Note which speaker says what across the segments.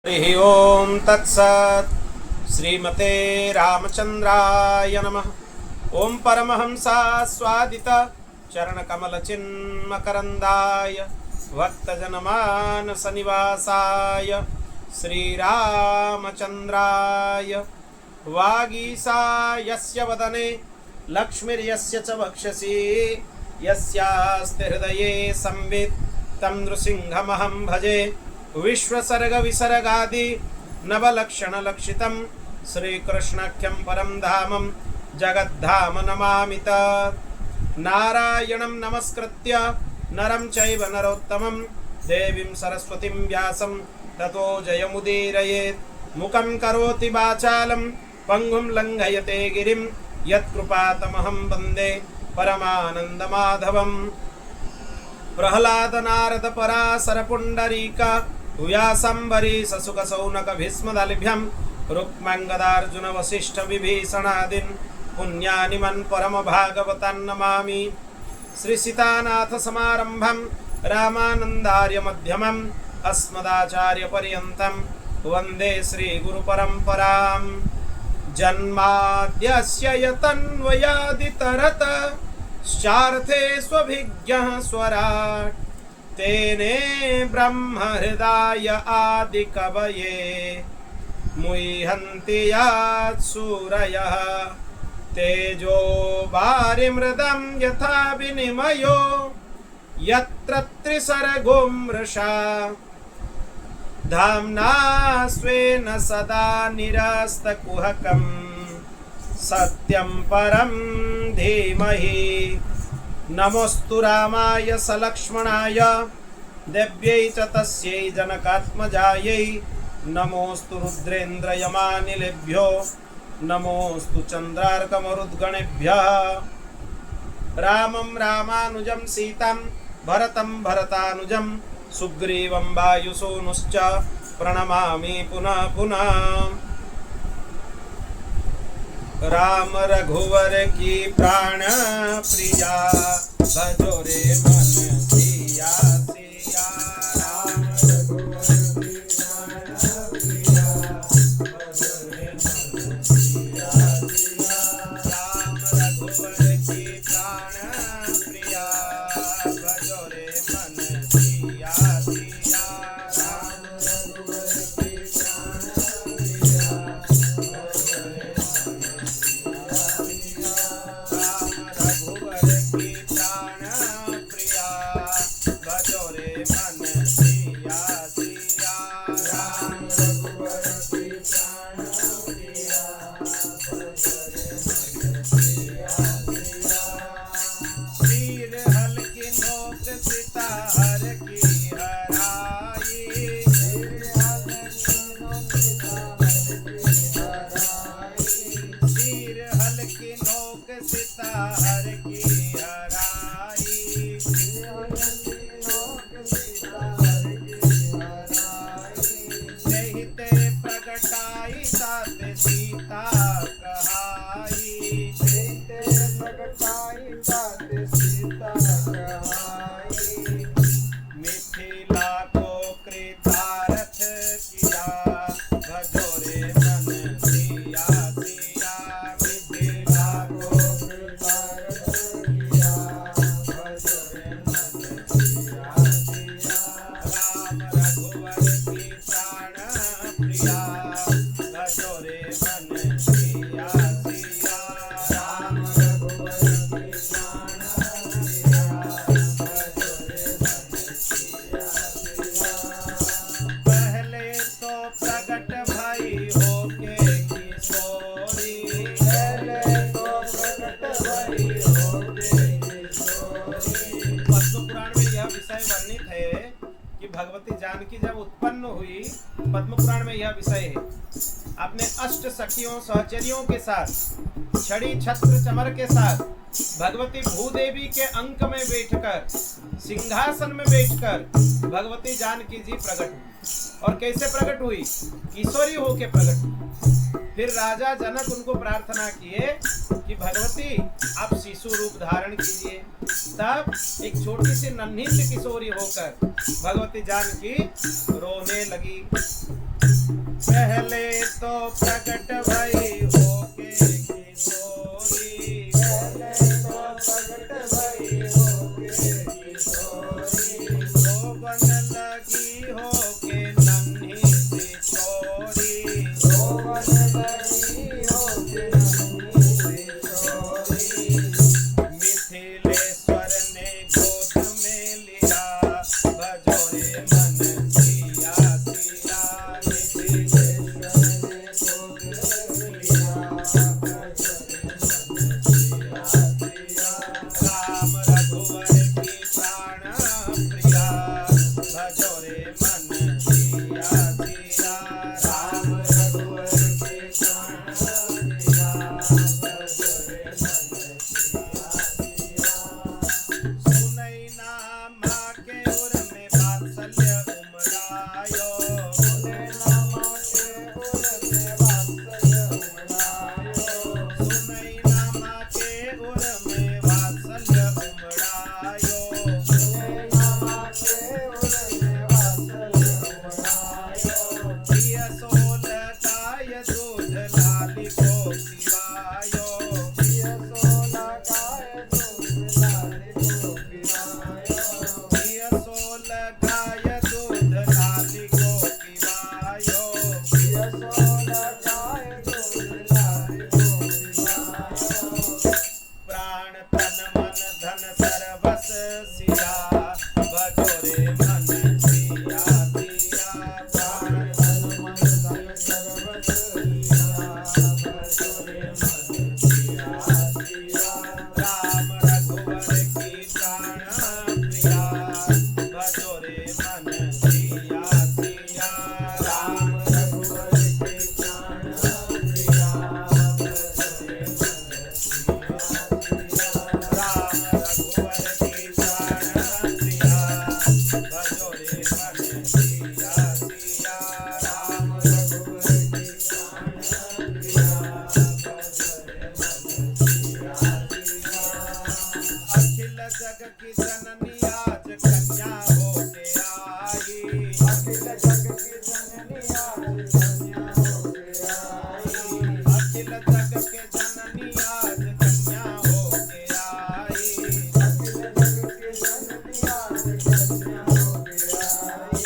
Speaker 1: हरि ओम तत्सत्। श्रीमते रामचंद्राय नमः। ओम परमहंसा स्वादित चरणकमलचिन्मकरन्दाय भक्तजनमानसनिवासाय श्रीरामचन्द्राय वागीसायस्य वदने लक्ष्मीर्यस्य च वक्षसि यस्यास्ति हृदये संवित् तं नृसिंहमहं भजे। विश्वसर्ग विसर्गादि नवलक्षणलक्षितं श्रीकृष्णाख्यं परं धामं जगद्धाम नमामि तत्। नारायणं नमस्कृत्य नरं चैव नरोत्तमं देवीं सरस्वतीं व्यासं ततो जयमुदीरयेत्। मुखं करोति वाचालं पङ्गुं लङ्घयते गिरिं यत्कृपातमहं वन्दे परमानन्दमाधवम्। प्रह्लाद नारद पराशर पुण्डरीक व्यासंबरीश शुक शौनक भीष्मदलभ्यं रुक्माङ्गदार्जुन वसिष्ठ विभीषणादीन् पुण्यानिमन् परम भागवतान् नमामि। श्री सीतानाथ समारंभं रामानन्दार्य मध्यमम् अस्मदाचार्य पर्यन्तं वन्दे श्री गुरु परम्परां। जन्माद्यस्य यतन्वयादितरत शार्थे स्वभिज्ञः स्वराट् तेने ब्रह्म हृदय आदि कवये मुह्यन्ति यात् सूरयः। तेजो वारिमृदं यथा विनिमयो यत्र त्रिसर्गो मृषा धाम्ना स्वेन सदा निरस्तकुहकम् सत्यं परं धीमहि। नमोस्तु रामाय सलक्ष्मणाय देव्यै च तस्यै जनकात्मजायै। नमोस्तु रुद्रेन्द्रयमानिलेभ्यो नमोस्तु चन्द्रार्कमरुद्गणेभ्यः। रामं रामानुजं सीतं भरतं भरतानुजं सुग्रीवं वायुसूनुश्च प्रणमामि पुनः पुनः। राम रघुवर की प्राण प्रिया भजो रे मन सिया सिया। राम रघुवर की प्राण प्रिया भजो रे मन सिया सिया। राम रघुवर की प्राण प्रिया भजो रे मन सिया सिया। राम रघुवर की प्राण प्रिया भजो रे सीता कहाई सीता कहाई। मिथिला को कृतार्थ किया भजो रे मन सिया सिया। मिथिला को कृतार्थ किया भजो रे मन सिया सिया। राम रघुवर की प्राण प्रिया भजो रे मन सिया सिया। राम रघुवर की प्राण प्रिया भजो रे मन सिया सिया। पहले तो प्रगट भई होके किशोरी पहले तो प्रगट भई होके किशोरी। पद्म पुराण में यह विषय वर्णित है कि भगवती जानकी जब उत्पन्न हुई, पद्म पुराण में यह विषय है, अपने अष्ट सखियों सहचरियों के साथ छड़ी छत्र चमर के साथ भगवती भूदेवी के अंक में बैठकर सिंहासन में बैठकर भगवती जानकी जी प्रकट हुई। और कैसे प्रकट हुई? किशोरी होके प्रकट हुई। फिर राजा जनक उनको प्रार्थना किए कि भगवती आप शिशु रूप धारण कीजिए। तब एक छोटी सी नन्ही सी किशोरी होकर भगवती जानकी रोने लगी। पहले तो प्रकट भई होके किशोरी,
Speaker 2: पहले तो प्रगट भई होके किशोरी,
Speaker 1: शोभन लगी होके नन्ही सी छोरी,
Speaker 2: शोभन लगी होके नन्ही सी छोरी,
Speaker 1: मिथिलेश्वर ने गोद में लिया भजोरे मन सिया सिया,
Speaker 2: मिथिलेश्वर ने गोद में लिया भजोरे मन सिया सिया,
Speaker 1: राम रघुवर की प्राण प्रिया भजोरे मन सिया सिया,
Speaker 2: राम रघुवर के प्राण प्रिया भजोरे मन सिया सिया,
Speaker 1: सुनई नाम के उर में वात्सल्य उमड़ायो,
Speaker 2: सुने नामा के उर में वात्सल्य उमड़ायो,
Speaker 1: सुनई नाम के उर में वात्सल्य उमड़ायो,
Speaker 2: सुने नामा के उर में वात्सल्य उमड़ायो,
Speaker 1: प्रिय सोलकाय दूध लाली को पिवायो,
Speaker 2: प्रिय सोना गाय दूध लाली को पिवायो,
Speaker 1: प्रिय सोलकाय दूध लाली को पिवायो,
Speaker 2: प्रिय सोना गाय दूध लाली को पिवायो,
Speaker 1: प्राण तन मन धन सर्वस सिया भजोरे मन सिया सिया,
Speaker 2: प्राण तन मन धन सर्वस सिया भजोरे मन सिया सिया,
Speaker 1: राम रघुवर की प्राण प्रिया भजोरे मन सिया सिया,
Speaker 2: राम रघुवर के प्राण प्रिया भजोरे मन सिया सिया,
Speaker 1: राम रघुवर की प्राण प्रिया भजोरे मन सिया सिया,
Speaker 2: राम रघुवर के प्राण प्रिया भजोरे मन सिया सिया,
Speaker 1: अखिल जग की जननी आज कन्या होके आई,
Speaker 2: अखिल जग की जननी आज कन्या होके आई,
Speaker 1: अखिल जग के जननी आज कन्या होके आई,
Speaker 2: अखिल जग की जननी आज कन्या होके आई,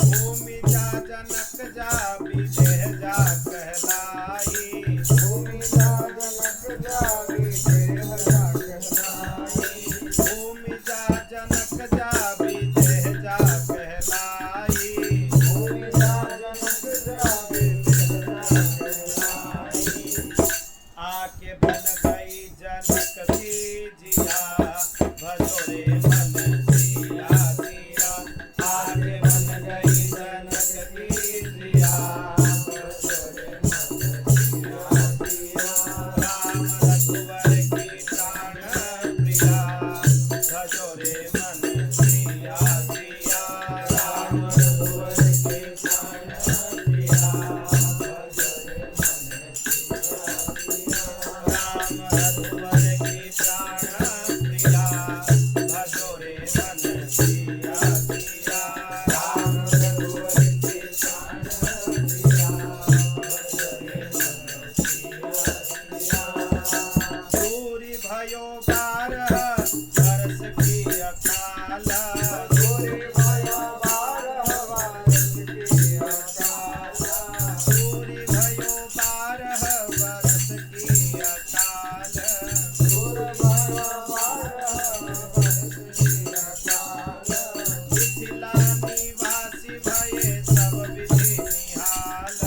Speaker 1: भूमि जा जनक जा विदेह जा कहलाई,
Speaker 2: भूमि जा जनक जा विदेह जा कहलाई,
Speaker 1: भूमि जा जनक जा विदेह जा कहलाई,
Speaker 2: भूमि जा जनक जा विदेह जा कहलाई,
Speaker 1: आके बन गई जनक की जिया भजोरे मन सिया सिया, आके बन गई जनक की जिया
Speaker 2: भजोरे मन सिया सिया,
Speaker 1: राम रघुवर की प्राण प्रिया भजोरे मन सिया सिया,
Speaker 2: राम रघुवर के प्राण प्रिया भजोरे मन सिया सिया,
Speaker 1: राम रघुवर की प्राण प्रिया भजोरे मन सिया सिया,
Speaker 2: राम रघुवर के प्राण प्रिया भजोरे मन सिया सिया,
Speaker 1: दूरी भयो बारह वर्ष की अकाल,
Speaker 2: दूरी भयो बारह वर्ष की अकाल,
Speaker 1: दूरी भयो बारह वर्ष की अकाल,
Speaker 2: दूर भयो बारह वर्ष की अकाल,
Speaker 1: मिथिला निवासी भये सब विधि निहाल,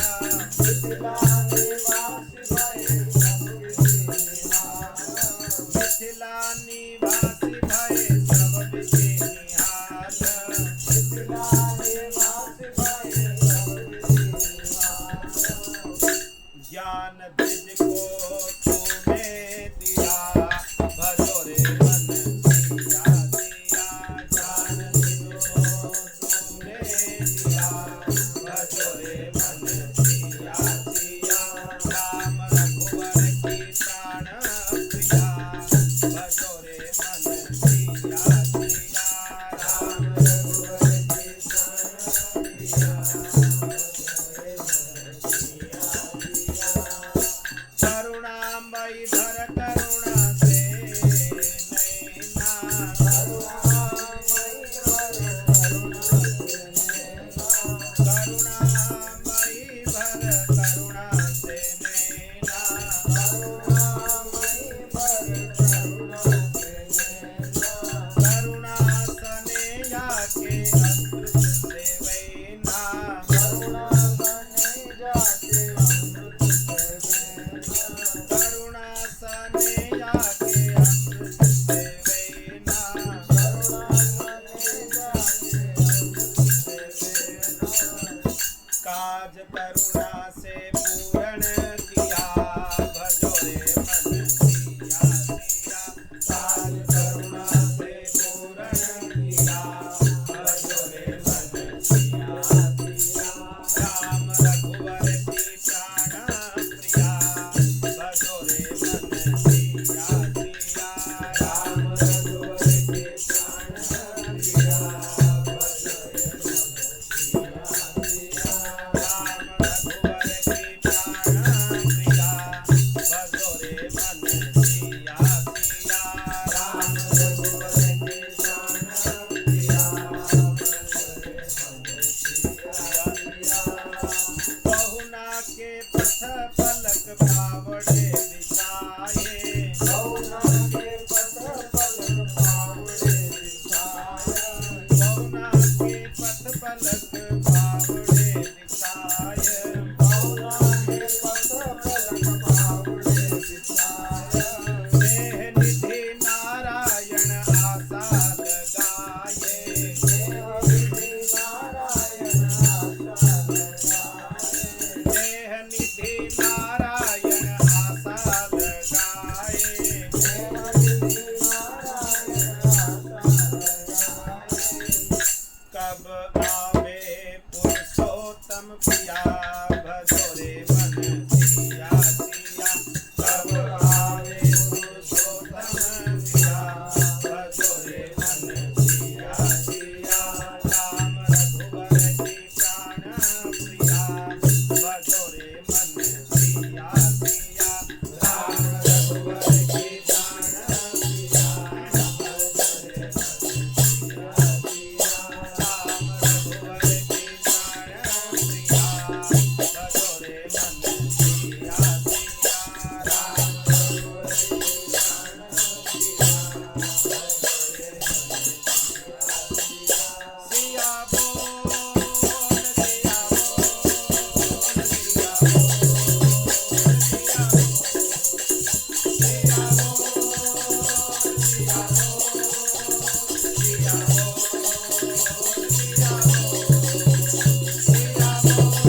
Speaker 2: मिथिला निवासी भये सब विधि निहाल,
Speaker 1: मिथिला निवासी भये सब विधि निहाल,
Speaker 2: मिथिला निवासी भये सब विधि निहाल,
Speaker 1: ज्ञान द्विज को तूने दिया भजोरे मन सिया सिया, ज्ञान द्विज को तूने दिया भजोरे मन सिया सिया, राम रघुवर की प्राण प्रिया भजोरे मन सिया सिया,
Speaker 2: राम रघुवर के प्राण प्रिया भजोरे मन सिया
Speaker 1: साज करुणा से पूर्ण किया भजो रे मन सिया सिया
Speaker 2: साज करुणा से पूर्ण किया भजो रे मन सिया सिया
Speaker 1: राम रघुवर की प्राण प्रिया भजो रे मन सिया सिया
Speaker 2: राम रघुवर के प्राण प्रिया भजो रे मन सिया सिया
Speaker 1: राम रघुवर की प्राण प्रिया भजो रे मन सिया सिया
Speaker 2: राम रघुवर के प्राण प्रिया भजो रे मन सिया सिया
Speaker 1: बहुना के पथ पलक बावड़े बिछाए
Speaker 2: करुणा के पथ पलक पावड़े बिछाया
Speaker 1: बहुना के पथ पलक बावड़े बिछाए
Speaker 2: करुणा के पथ पलक पावड़े बिछाया
Speaker 1: देह निधि नारायण आशा लगाए
Speaker 2: देह विधि नारायण आशा लगाए
Speaker 1: देह निधि नारायण आशा लगाए
Speaker 2: देह विधि नारायण आशा लगाए
Speaker 1: कब आवे पुरुषोत्तम प्रिया भजो रे मन सिया सिया
Speaker 2: कब आवे पुरुषोत्तम प्रिया
Speaker 1: भजो रे मन
Speaker 2: सिया सिया
Speaker 1: राम रघुवर की प्राण प्रिया भजो रे मन सिया सिया
Speaker 2: राम रघुवर के प्राण प्रिया भजो रे मन सिया सिया
Speaker 1: राम रघुवर की प्राण प्रिया भजो रे मन सिया सिया
Speaker 2: राम रघुवर के प्राण प्रिया भजो रे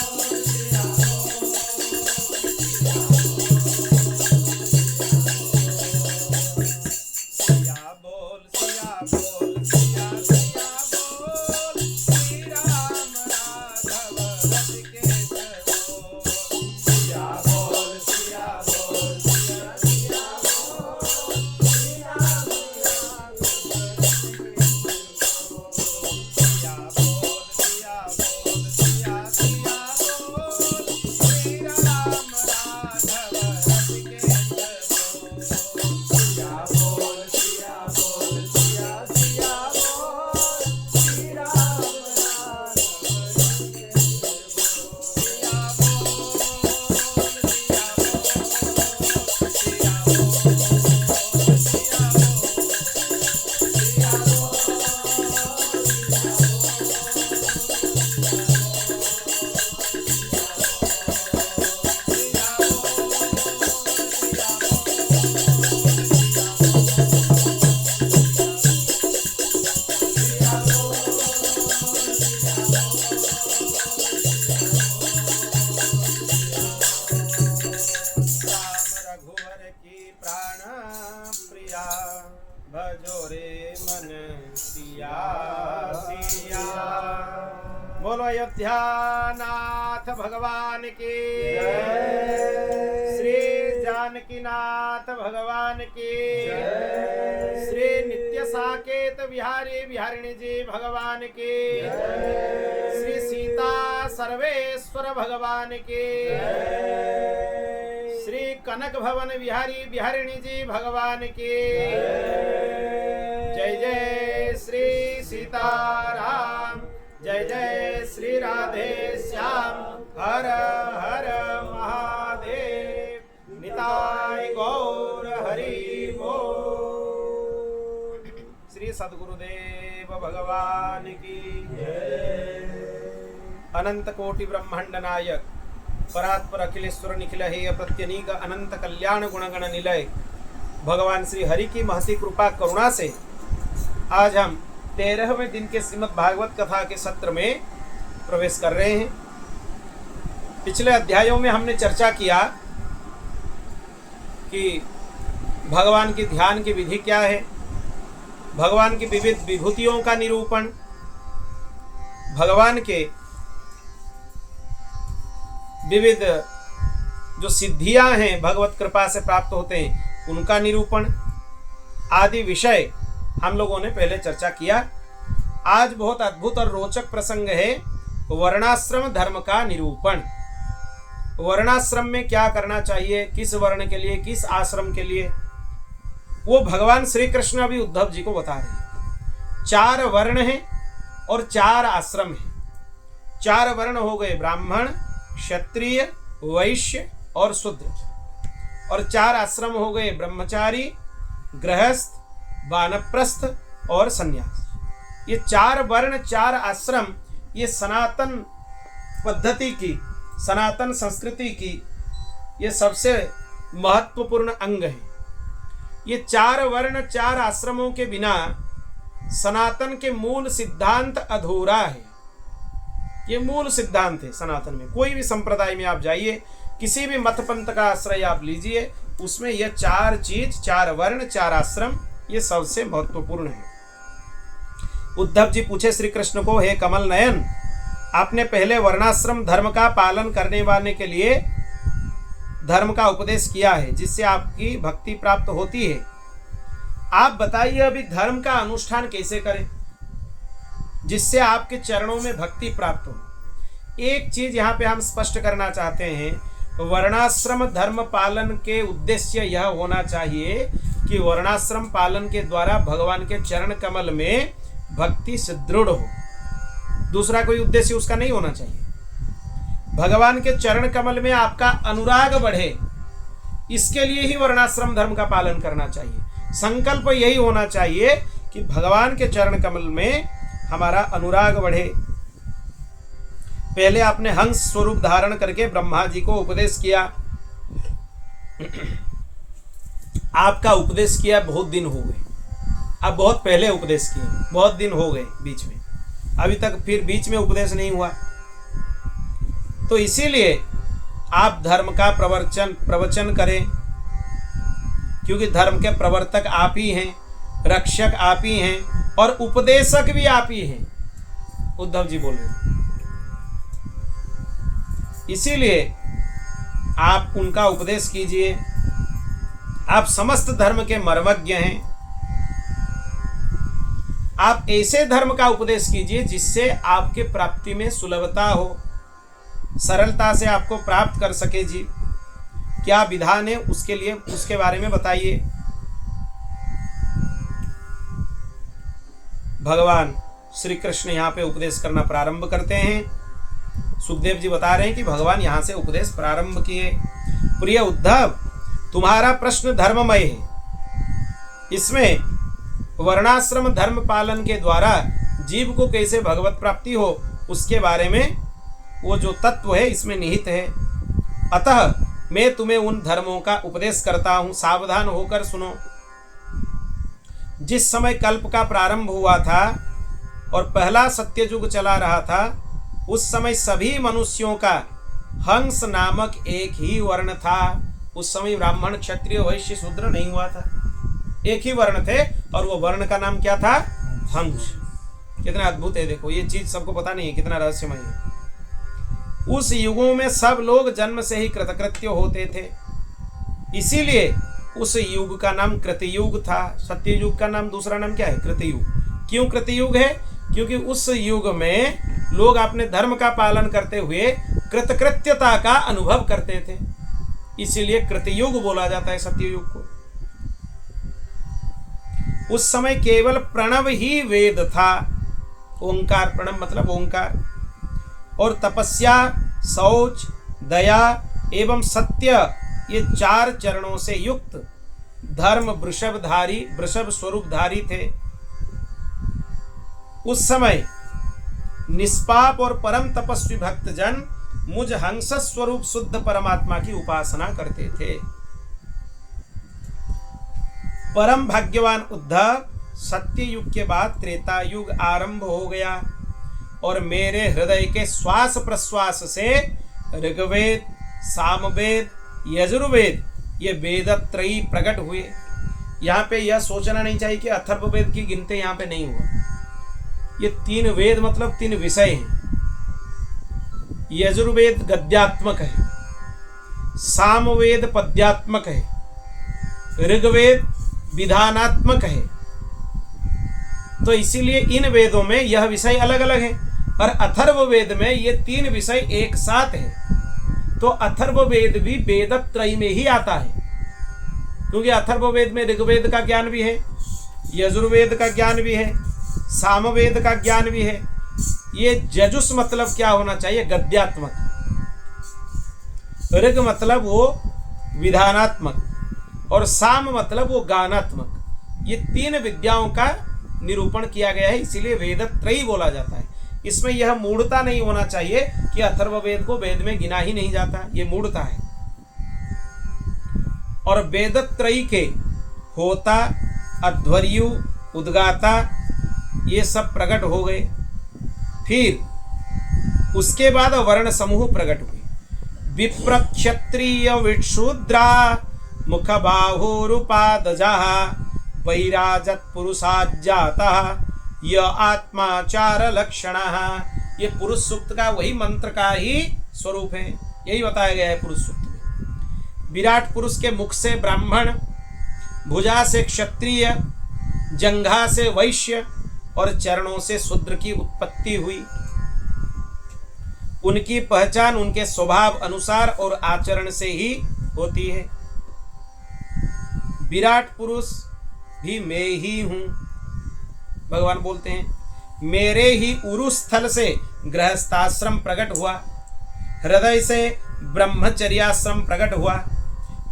Speaker 2: मन सिया सिया
Speaker 1: सिया बोल सिया बोल सिया बोल सिया सिया बोल सिया बोल सिया सिया बोल श्री राम राघव रज के बोल
Speaker 2: सिया बोल सिया बोल सिया सिया बोल श्री राम
Speaker 1: सिया बोल सिया बोल सिया सिया बोल श्री राम राघव रज के बोल
Speaker 2: सिया बोल सिया बोल सिया सिया बोल श्री राम
Speaker 1: भजो रे मन सिया सिया। बोलो अयोध्या नाथ भगवान की श्री जानकी नाथ भगवान की श्री नित्य साकेत बिहारी बिहारिणी जी भगवान की श्री सीता सर्वेश्वर भगवान की श्री कनक भवन बिहारी बिहारिणी जी भगवान की जय जय श्री सीताराम जय जय श्री राधे श्याम हर हर महादेव निताय गौर हरि बोल। श्री सद्गुरुदेव भगवान की अनंत कोटि ब्रह्मांड नायक परात्पर अखिलेश्वर निखिल हे प्रत्यनीक अनंत कल्याण गुणगण निलय भगवान श्री हरि की महती कृपा करुणा से आज हम 13वें दिन के श्रीमद् भागवत कथा के सत्र में प्रवेश कर रहे हैं। पिछले अध्यायों में हमने चर्चा किया कि भगवान की ध्यान की विधि क्या है, भगवान की विविध विभूतियों का निरूपण, भगवान के विविध जो सिद्धियां हैं भगवत कृपा से प्राप्त होते हैं उनका निरूपण आदि विषय हम लोगों ने पहले चर्चा किया। आज बहुत अद्भुत और रोचक प्रसंग है वर्णाश्रम धर्म का निरूपण। वर्णाश्रम में क्या करना चाहिए, किस वर्ण के लिए, किस आश्रम के लिए, वो भगवान श्री कृष्ण अभी उद्धव जी को बता रहे हैं। 4 वर्ण हैं और 4 आश्रम हैं। 4 वर्ण हो गए ब्राह्मण, क्षत्रिय, वैश्य और शूद्र, और 4 आश्रम हो गए ब्रह्मचारी, गृहस्थ, वानप्रस्थ और सन्यास। ये 4 वर्ण 4 आश्रम ये सनातन पद्धति की, सनातन संस्कृति की ये सबसे महत्वपूर्ण अंग है। ये 4 वर्ण 4 आश्रमों के बिना सनातन के मूल सिद्धांत अधूरा है। ये मूल सिद्धांत है सनातन में। कोई भी संप्रदाय में आप जाइए, किसी भी मत पंथ का आश्रय आप लीजिए, उसमें ये 4 चीज, 4 वर्ण 4 आश्रम ये सबसे महत्वपूर्ण है। उद्धव जी पूछे श्री कृष्ण को, हे कमल नयन, आपने पहले वर्णाश्रम धर्म का पालन करने वाले के लिए धर्म का उपदेश किया है जिससे आपकी भक्ति प्राप्त होती है। आप बताइए अभी धर्म का अनुष्ठान कैसे करें जिससे आपके चरणों में भक्ति प्राप्त हो। एक चीज यहाँ पे हम स्पष्ट करना चाहते हैं, वर्णाश्रम धर्म पालन के उद्देश्य यह होना चाहिए कि वर्णाश्रम पालन के द्वारा भगवान के चरण कमल में भक्ति सुदृढ़ हो। दूसरा कोई उद्देश्य उसका नहीं होना चाहिए। भगवान के चरण कमल में आपका अनुराग बढ़े, इसके लिए ही वर्णाश्रम धर्म का पालन करना चाहिए। संकल्प यही होना चाहिए कि भगवान के चरण कमल में हमारा अनुराग बढ़े। पहले आपने हंस स्वरूप धारण करके ब्रह्मा जी को उपदेश किया। आपका उपदेश किया बहुत दिन हो गए, अब बहुत पहले उपदेश किए, बहुत दिन हो गए बीच में, अभी तक फिर बीच में उपदेश नहीं हुआ। तो इसीलिए आप धर्म का प्रवचन करें, क्योंकि धर्म के प्रवर्तक आप ही हैं, रक्षक आप ही हैं और उपदेशक भी आप ही हैं। उद्धव जी बोल रहे हैं, इसीलिए आप उनका उपदेश कीजिए। आप समस्त धर्म के मर्मज्ञ हैं। आप ऐसे धर्म का उपदेश कीजिए जिससे आपके प्राप्ति में सुलभता हो, सरलता से आपको प्राप्त कर सके। जी क्या विधान है उसके लिए, उसके बारे में बताइए। भगवान श्री कृष्ण यहाँ पे उपदेश करना प्रारंभ करते हैं। सुखदेव जी बता रहे हैं कि भगवान यहाँ से उपदेश प्रारंभ किए। प्रिय उद्धव, तुम्हारा प्रश्न धर्ममय है। इसमें वर्णाश्रम धर्म पालन के द्वारा जीव को कैसे भगवत प्राप्ति हो उसके बारे में वो जो तत्व है इसमें निहित है। अतः मैं तुम्हें उन धर्मों का उपदेश करता हूँ, सावधान होकर सुनो। जिस समय कल्प का प्रारंभ हुआ था और पहला सत्ययुग चला रहा था, उस समय सभी मनुष्यों का हंस नामक एक ही वर्ण था। उस समय ब्राह्मण, क्षत्रिय, वैश्य, शूद्र नहीं हुआ था, एक ही वर्ण थे और वो वर्ण का नाम क्या था? हंस। कितना अद्भुत है, देखो ये चीज सबको पता नहीं है, कितना रहस्यमय है। उस युगों में सब लोग जन्म से ही कृतकृत्य होते थे, इसीलिए उस युग का नाम कृतयुग था। सत्ययुग का नाम दूसरा नाम क्या है? कृतयुग। क्यों कृतयुग है? क्योंकि उस युग में लोग अपने धर्म का पालन करते हुए कृतकृत्यता का अनुभव करते थे, इसीलिए कृतयुग बोला जाता है सत्ययुग को। उस समय केवल प्रणव ही वेद था। ओंकार, प्रणव मतलब ओंकार। और तपस्या, शौच, दया एवं सत्य, ये 4 चरणों से युक्त धर्म वृषभधारी, वृषभ स्वरूपधारी थे। उस समय निष्पाप और परम तपस्वी भक्तजन मुझ हंस स्वरूप शुद्ध परमात्मा की उपासना करते थे। परम भाग्यवान उद्धव, सत्य युग के बाद त्रेता युग आरंभ हो गया और मेरे हृदय के श्वास प्रश्वास से ऋग्वेद, सामवेद, यजुर्वेद ये वेदत्रयी प्रकट हुए। यहाँ पे यह सोचना नहीं चाहिए कि अथर्ववेद की गिनती यहाँ पे नहीं हुआ। ये 3 वेद मतलब 3 विषय हैं। यजुर्वेद गद्यात्मक है, सामवेद पद्यात्मक है, ऋग्वेद विधानात्मक है। तो इसीलिए इन वेदों में यह विषय अलग अलग है और अथर्ववेद में ये 3 विषय एक साथ है। तो अथर्ववेद भी वेदत्रयी में ही आता है, क्योंकि अथर्ववेद में ऋग्वेद का ज्ञान भी है, यजुर्वेद का ज्ञान भी है, सामवेद का ज्ञान भी है। ये जजुस मतलब क्या होना चाहिए? गद्यात्मक। ऋग मतलब वो विधानात्मक और साम मतलब वो गानात्मक। ये 3 विद्याओं का निरूपण किया गया है, इसीलिए वेदत्रयी बोला जाता है। इसमें यह मूढ़ता नहीं होना चाहिए कि अथर्ववेद को वेद में गिना ही नहीं जाता, ये मूढ़ता है। और वेदत्रयी के होता, अध्वर्यु, उद्गाता ये सब प्रकट हो गए। फिर उसके बाद वर्ण समूह प्रकट हुए। विप्र, क्षत्रिय, विशूद्रा, मुख बाहुरूपादजा, वैराजत पुरुषाजाता, य आत्माचार लक्षण। ये पुरुष सूक्त का वही मंत्र का ही स्वरूप है, यही बताया गया है पुरुष सूक्त में। विराट पुरुष के मुख से ब्राह्मण, भुजा से क्षत्रिय, जंघा से वैश्य और चरणों से शूद्र की उत्पत्ति हुई। उनकी पहचान उनके स्वभाव अनुसार और आचरण से ही होती है। विराट पुरुष भी मैं ही हूं। भगवान बोलते हैं मेरे ही उरु स्थल से गृहस्थाश्रम प्रकट हुआ, हृदय से ब्रह्मचर्याश्रम प्रकट हुआ,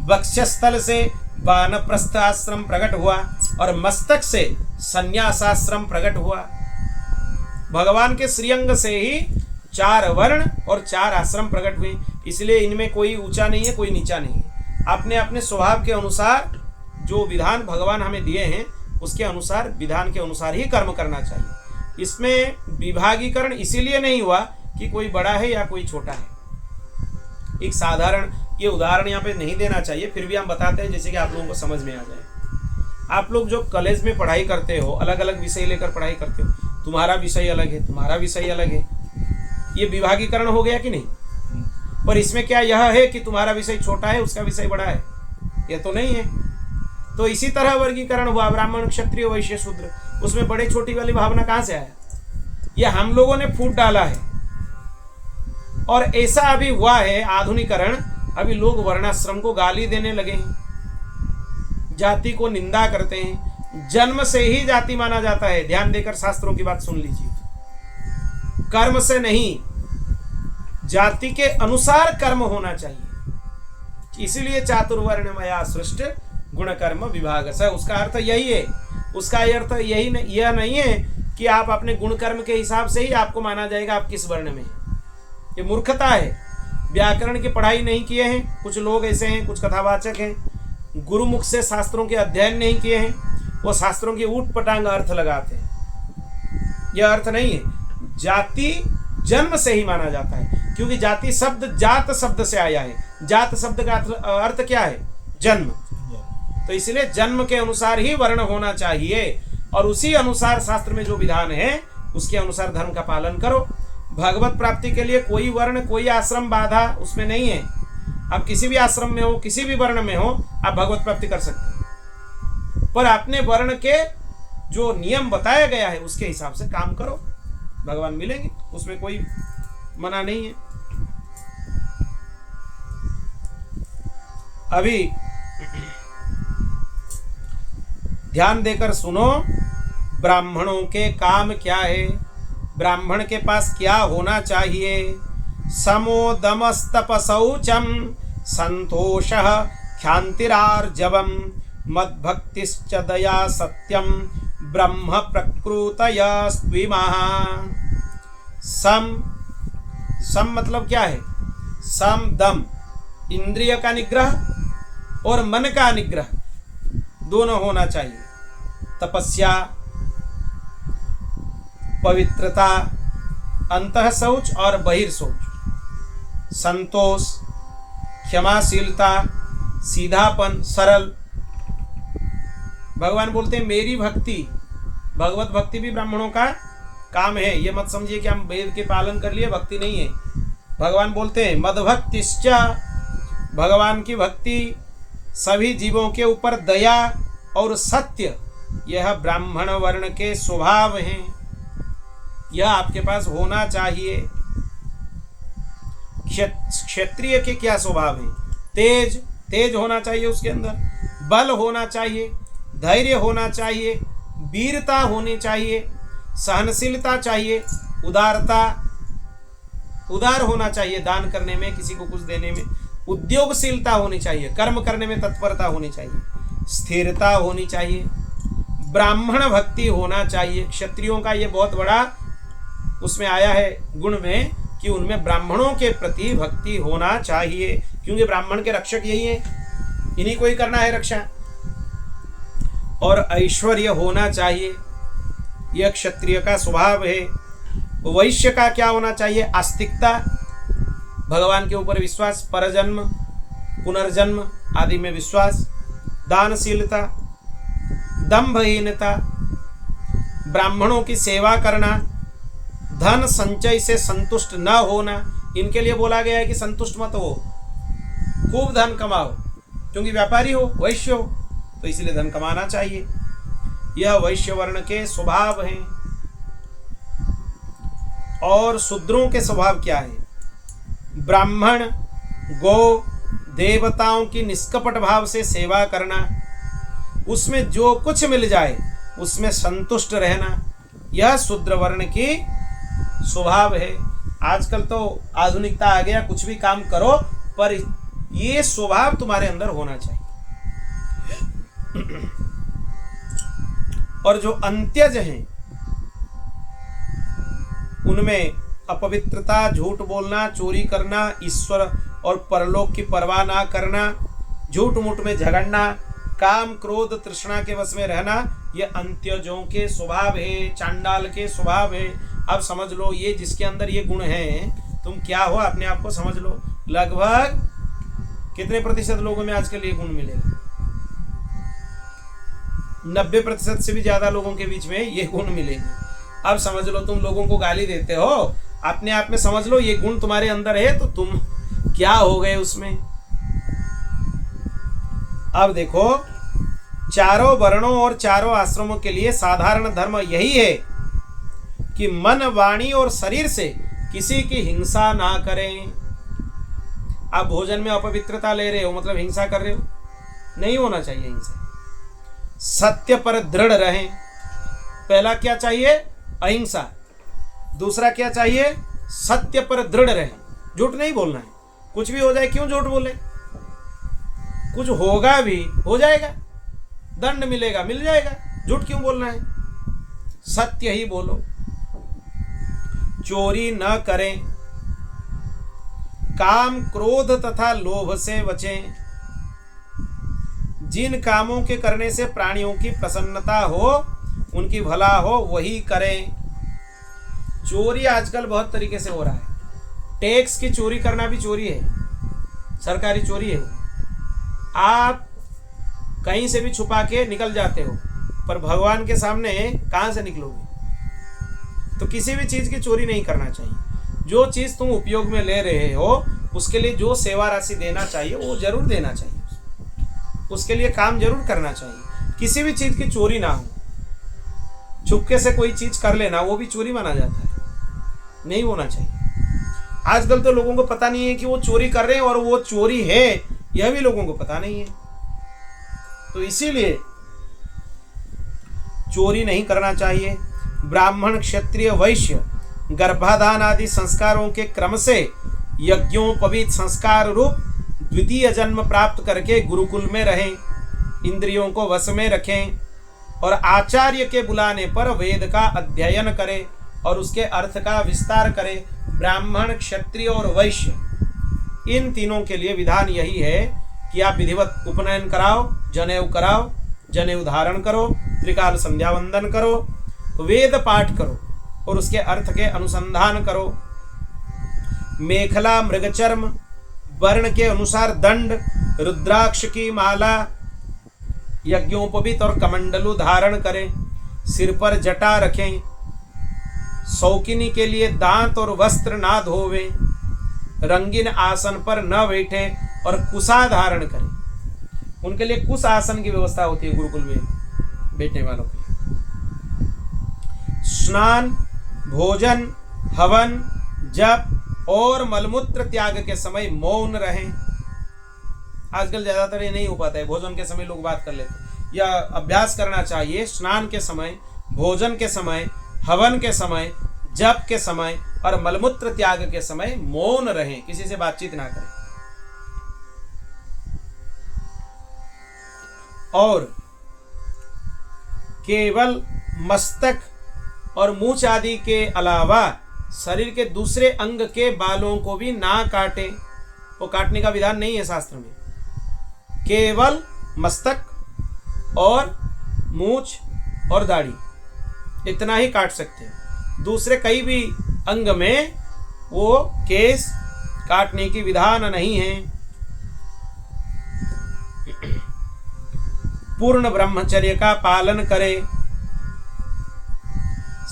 Speaker 1: वक्षस्थल से वानप्रस्थ आश्रम प्रकट हुआ और मस्तक से संन्यासाश्रम प्रकट हुआ। भगवान के श्रीअंग से ही 4 वर्ण और 4 आश्रम प्रकट हुए। इसलिए इनमें कोई ऊंचा नहीं है, कोई नीचा नहीं है। अपने अपने स्वभाव के अनुसार जो विधान भगवान हमें दिए हैं उसके अनुसार, विधान के अनुसार ही कर्म करना चाहिए। इसमें विभागीकरण इसीलिए नहीं हुआ कि कोई बड़ा है या कोई छोटा है। एक साधारण ये उदाहरण यहाँ पे नहीं देना चाहिए, फिर भी हम बताते हैं जैसे कि आप लोगों को समझ में आ जाए। आप लोग जो कॉलेज में पढ़ाई करते हो, अलग अलग विषय लेकर पढ़ाई करते हो, तुम्हारा विषय अलग है, तुम्हारा विषय अलग है, ये विभागीकरण हो गया कि नहीं? पर इसमें क्या यह है कि तुम्हारा विषय छोटा है उसका विषय बड़ा है? यह तो नहीं है। तो इसी तरह वर्गीकरण हुआ, ब्राह्मण, क्षत्रिय, वैश्य, शूद्र। उसमें बड़े छोटी वाली भावना कहाँ से आया? यह हम लोगों ने फूट डाला है। और ऐसा अभी हुआ है आधुनिकरण, अभी लोग वर्णाश्रम को गाली देने लगे हैं, जाति को निंदा करते हैं। जन्म से ही जाति माना जाता है। ध्यान देकर शास्त्रों की बात सुन लीजिए, कर्म से नहीं, जाति के अनुसार कर्म होना चाहिए। इसीलिए चातुर्वर्ण मया सृष्ट गुण कर्म विभाग से, उसका अर्थ यही है। उसका अर्थ यही नहीं, यह नहीं है कि आप अपने गुण कर्म के हिसाब से ही आपको माना जाएगा आप किस वर्ण में हैं। ये मूर्खता है। व्याकरण की पढ़ाई नहीं किए हैं कुछ लोग, ऐसे हैं कुछ कथावाचक हैं, गुरुमुख से शास्त्रों के अध्ययन नहीं किए हैं, वो शास्त्रों की ऊट पटांग अर्थ लगाते हैं। यह अर्थ नहीं है। जाति जन्म से ही माना जाता है, क्योंकि जाति शब्द जात शब्द से आया है। जात शब्द का अर्थ क्या है? जन्म। तो इसलिए जन्म के अनुसार ही वर्ण होना चाहिए और उसी अनुसार शास्त्र में जो विधान है उसके अनुसार धर्म का पालन करो। भगवत प्राप्ति के लिए कोई वर्ण, कोई आश्रम बाधा उसमें नहीं है। आप किसी भी आश्रम में हो, किसी भी वर्ण में हो, आप भगवत प्राप्ति कर सकते हैं, पर अपने वर्ण के जो नियम बताया गया है उसके हिसाब से काम करो, भगवान मिलेंगे, उसमें कोई मना नहीं है। अभी ध्यान देकर सुनो, ब्राह्मणों के काम क्या है, ब्राह्मण के पास क्या होना चाहिए। समोदमस्तपशौचम संतोषः क्षान्तिरार्जवम् मद्भक्तिश्च दया सत्यम ब्रह्म प्रकृतयस्त्विमः। सम मतलब क्या है? सम दम, इंद्रिय का निग्रह और मन का निग्रह। दोनों होना चाहिए। तपस्या, पवित्रता, अंतः शौच और बहिर्शौच, संतोष, क्षमाशीलता, सीधापन, सरल। भगवान बोलते हैं मेरी भक्ति, भगवत भक्ति भी ब्राह्मणों का काम है। ये मत समझिए कि हम वेद के पालन कर लिए भक्ति नहीं है। भगवान बोलते हैं मद्भक्तिश्च, भगवान की भक्ति, सभी जीवों के ऊपर दया और सत्य, यह ब्राह्मण वर्ण के स्वभाव हैं। यह आपके पास होना चाहिए। क्षत्रिय के क्या स्वभाव है? तेज, तेज होना चाहिए उसके अंदर, बल होना चाहिए, धैर्य होना चाहिए, वीरता होनी चाहिए, सहनशीलता चाहिए, उदारता, उदार होना चाहिए दान करने में, किसी को कुछ देने में, उद्योगशीलता होनी चाहिए, कर्म करने में तत्परता होनी चाहिए, स्थिरता होनी चाहिए, ब्राह्मण भक्ति होना चाहिए। क्षत्रियों का ये बहुत बड़ा उसमें आया है गुण में कि उनमें ब्राह्मणों के प्रति भक्ति होना चाहिए, क्योंकि ब्राह्मण के रक्षक यही है, इन्हीं को ही करना है रक्षा। और ऐश्वर्य होना चाहिए, यह क्षत्रिय का स्वभाव है। वैश्य का क्या होना चाहिए? आस्तिकता, भगवान के ऊपर विश्वास, परजन्म, पुनर्जन्म आदि में विश्वास, दानशीलता, दंभहीनता, ब्राह्मणों की सेवा करना, धन संचय से संतुष्ट न होना। इनके लिए बोला गया है कि संतुष्ट मत हो, खूब धन कमाओ, क्योंकि व्यापारी हो, वैश्य हो, तो इसलिए धन कमाना चाहिए। यह वैश्य वर्ण के स्वभाव हैं। और शूद्रों के स्वभाव क्या है? ब्राह्मण, गौ, देवताओं की निष्कपट भाव से सेवा करना, उसमें जो कुछ मिल जाए उसमें संतुष्ट रहना, यह शूद्र वर्ण की स्वभाव है। आजकल तो आधुनिकता आ गया, कुछ भी काम करो, पर ये स्वभाव तुम्हारे अंदर होना चाहिए। और जो अंत्यज हैं उनमें अपवित्रता, झूठ बोलना, चोरी करना, ईश्वर और परलोक की परवाह ना करना, झूठ मूठ में झगड़ना, काम क्रोध तृष्णा के वश में रहना, ये अंत्यजों के स्वभाव है, चांडाल के स्वभाव है। अब समझ लो, ये जिसके अंदर ये गुण हैं, तुम क्या हो अपने आप को समझ लो। लगभग कितने प्रतिशत लोगों में आजकल ये गुण मिलेगा? 90% से भी ज्यादा लोगों के बीच में ये गुण मिलेंगे। अब समझ लो, तुम लोगों को गाली देते हो, अपने आप में समझ लो ये गुण तुम्हारे अंदर है, तो तुम क्या हो गए उसमें। अब देखो, चारों वर्णों और चारों आश्रमों के लिए साधारण धर्म यही है कि मन, वाणी और शरीर से किसी की हिंसा ना करें। आप भोजन में अपवित्रता ले रहे हो, मतलब हिंसा कर रहे हो, नहीं होना चाहिए हिंसा। सत्य पर दृढ़ रहें। पहला क्या चाहिए? अहिंसा। दूसरा क्या चाहिए? सत्य पर दृढ़ रहें, झूठ नहीं बोलना है। कुछ भी हो जाए क्यों झूठ बोले? कुछ होगा भी, हो जाएगा, दंड मिलेगा, मिल जाएगा, झूठ क्यों बोलना है? सत्य ही बोलो। चोरी न करें, काम क्रोध तथा लोभ से बचें। जिन कामों के करने से प्राणियों की प्रसन्नता हो, उनकी भला हो, वही करें। चोरी आजकल बहुत तरीके से हो रहा है। टैक्स की चोरी करना भी चोरी है, सरकारी चोरी है। आप कहीं से भी छुपा के निकल जाते हो, पर भगवान के सामने कहां से निकलोगे? तो किसी भी चीज की चोरी नहीं करना चाहिए। जो चीज तुम उपयोग में ले रहे हो, उसके लिए जो सेवा राशि देना चाहिए वो जरूर देना चाहिए, उसके लिए काम जरूर करना चाहिए। किसी भी चीज की चोरी ना हो। छुपके से कोई चीज कर लेना, वो भी चोरी माना जाता है, नहीं होना चाहिए। आजकल तो लोगों को पता नहीं है कि वो चोरी कर रहे हैं, और वो चोरी है यह भी लोगों को पता नहीं है। तो इसीलिए चोरी नहीं करना चाहिए। ब्राह्मण, क्षत्रिय, वैश्य गर्भाधान आदि संस्कारों के क्रम से यज्ञोपवीत संस्कार रूप द्वितीय जन्म प्राप्त करके गुरुकुल में रहें, इंद्रियों को वश में रखें और आचार्य के बुलाने पर वेद का अध्ययन करें और उसके अर्थ का विस्तार करें। ब्राह्मण, क्षत्रिय और वैश्य, इन तीनों के लिए विधान यही है कि आप विधिवत उपनयन कराओ, जनेऊ कराओ, जनेऊ धारण करो, त्रिकाल संध्या वंदन करो, वेद पाठ करो और उसके अर्थ के अनुसंधान करो। मेखला मृगचर्म, वर्ण के अनुसार दंड, रुद्राक्ष की माला, यज्ञोपवीत और कमंडलू धारण करें, सिर पर जटा रखें, शौकिनी के लिए दांत और वस्त्र ना धोवें, रंगीन आसन पर न बैठे और कुशा धारण करें। उनके लिए कुश आसन की व्यवस्था होती है गुरुकुल में बैठने वालों के लिए। स्नान, भोजन, हवन, जप और मलमूत्र त्याग के समय मौन रहें। आजकल ज्यादातर ये नहीं हो पाता है, भोजन के समय लोग बात कर लेते हैं। यह अभ्यास करना चाहिए। स्नान के समय, भोजन के समय, हवन के समय, जप के समय और मलमूत्र त्याग के समय मौन रहें, किसी से बातचीत ना करें। और केवल मस्तक और मूछ आदि के अलावा शरीर के दूसरे अंग के बालों को भी ना काटें। वो काटने का विधान नहीं है शास्त्र में। केवल मस्तक और मूछ और दाढ़ी इतना ही काट सकते हैं। दूसरे कई भी अंग में वो केस काटने की विधान नहीं है। पूर्ण ब्रह्मचर्य का पालन करें।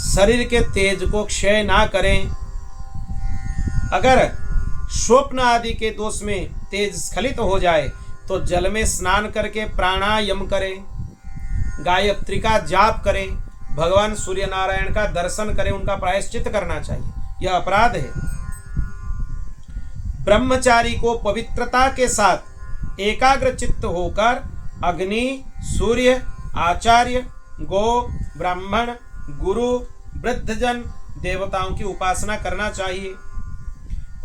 Speaker 1: शरीर के तेज को क्षय ना करें। अगर स्वप्न आदि के दोष में तेज स्खलित हो जाए तो जल में स्नान करके प्राणायाम करें, गायत्री का जाप करें, भगवान सूर्य नारायण का दर्शन करें, उनका प्रायश्चित करना चाहिए। यह अपराध है। ब्रह्मचारी को पवित्रता के साथ एकाग्र चित्त होकर अग्नि, सूर्य, आचार्य, गो, ब्राह्मण, गुरु, वृद्धजन, देवताओं की उपासना करना चाहिए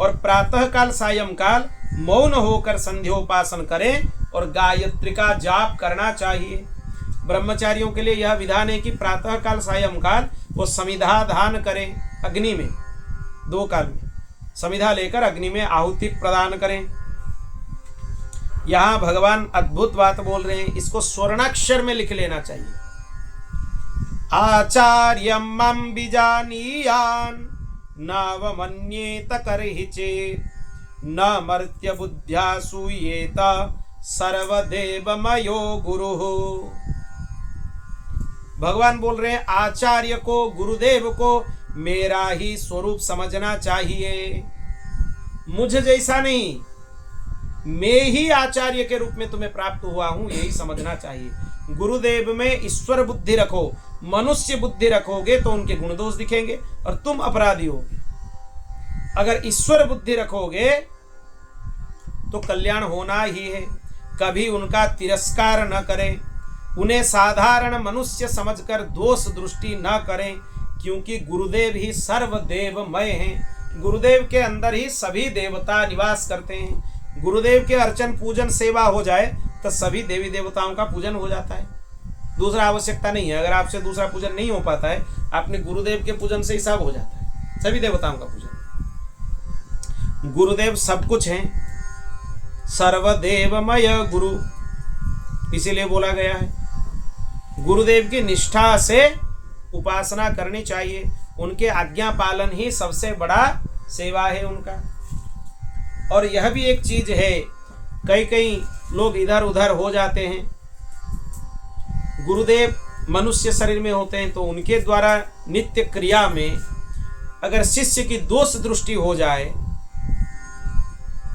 Speaker 1: और प्रातः काल सायंकाल मौन होकर संध्योपासन करें और गायत्री का जाप करना चाहिए। ब्रह्मचारियों के लिए यह विधान है कि प्रातः काल सायंकाल वो समिधा दान करें, अग्नि में, 2 काल में समिधा लेकर अग्नि में आहुति प्रदान करें। यहां भगवान अद्भुत बात बोल रहे हैं, इसको स्वर्णाक्षर में लिख लेना चाहिए। आचार्यं मम विजानीयान् नवमन्येत करहि चेत् न मर्त्य बुद्ध्या सूयेत सर्वदेवमयो गुरुः। भगवान बोल रहे हैं आचार्य को, गुरुदेव को मेरा ही स्वरूप समझना चाहिए। मुझ जैसा नहीं, मैं ही आचार्य के रूप में तुम्हें प्राप्त हुआ हूं, यही समझना चाहिए। गुरुदेव में ईश्वर बुद्धि रखो, मनुष्य बुद्धि रखोगे तो उनके गुण दोष दिखेंगे और तुम अपराधी होगे। अगर ईश्वर बुद्धि रखोगे तो कल्याण होना ही है। कभी उनका तिरस्कार न करें, उन्हें साधारण मनुष्य समझकर दोष दृष्टि न करें, क्योंकि गुरुदेव ही सर्वदेवमय हैं। गुरुदेव के अंदर ही सभी देवता निवास करते हैं। गुरुदेव के अर्चन पूजन सेवा हो जाए तो सभी देवी देवताओं का पूजन हो जाता है। दूसरा आवश्यकता नहीं है। अगर आपसे दूसरा पूजन नहीं हो पाता है, अपने गुरुदेव के पूजन से ही सब हो जाता है, सभी देवताओं का पूजन। गुरुदेव सब कुछ हैं, सर्वदेवमय गुरु, इसीलिए बोला गया है। गुरुदेव की निष्ठा से उपासना करनी चाहिए। उनके आज्ञा पालन ही सबसे बड़ा सेवा है उनका। और यह भी एक चीज है, कई लोग इधर उधर हो जाते हैं। गुरुदेव मनुष्य शरीर में होते हैं तो उनके द्वारा नित्य क्रिया में अगर शिष्य की दोष दृष्टि हो जाए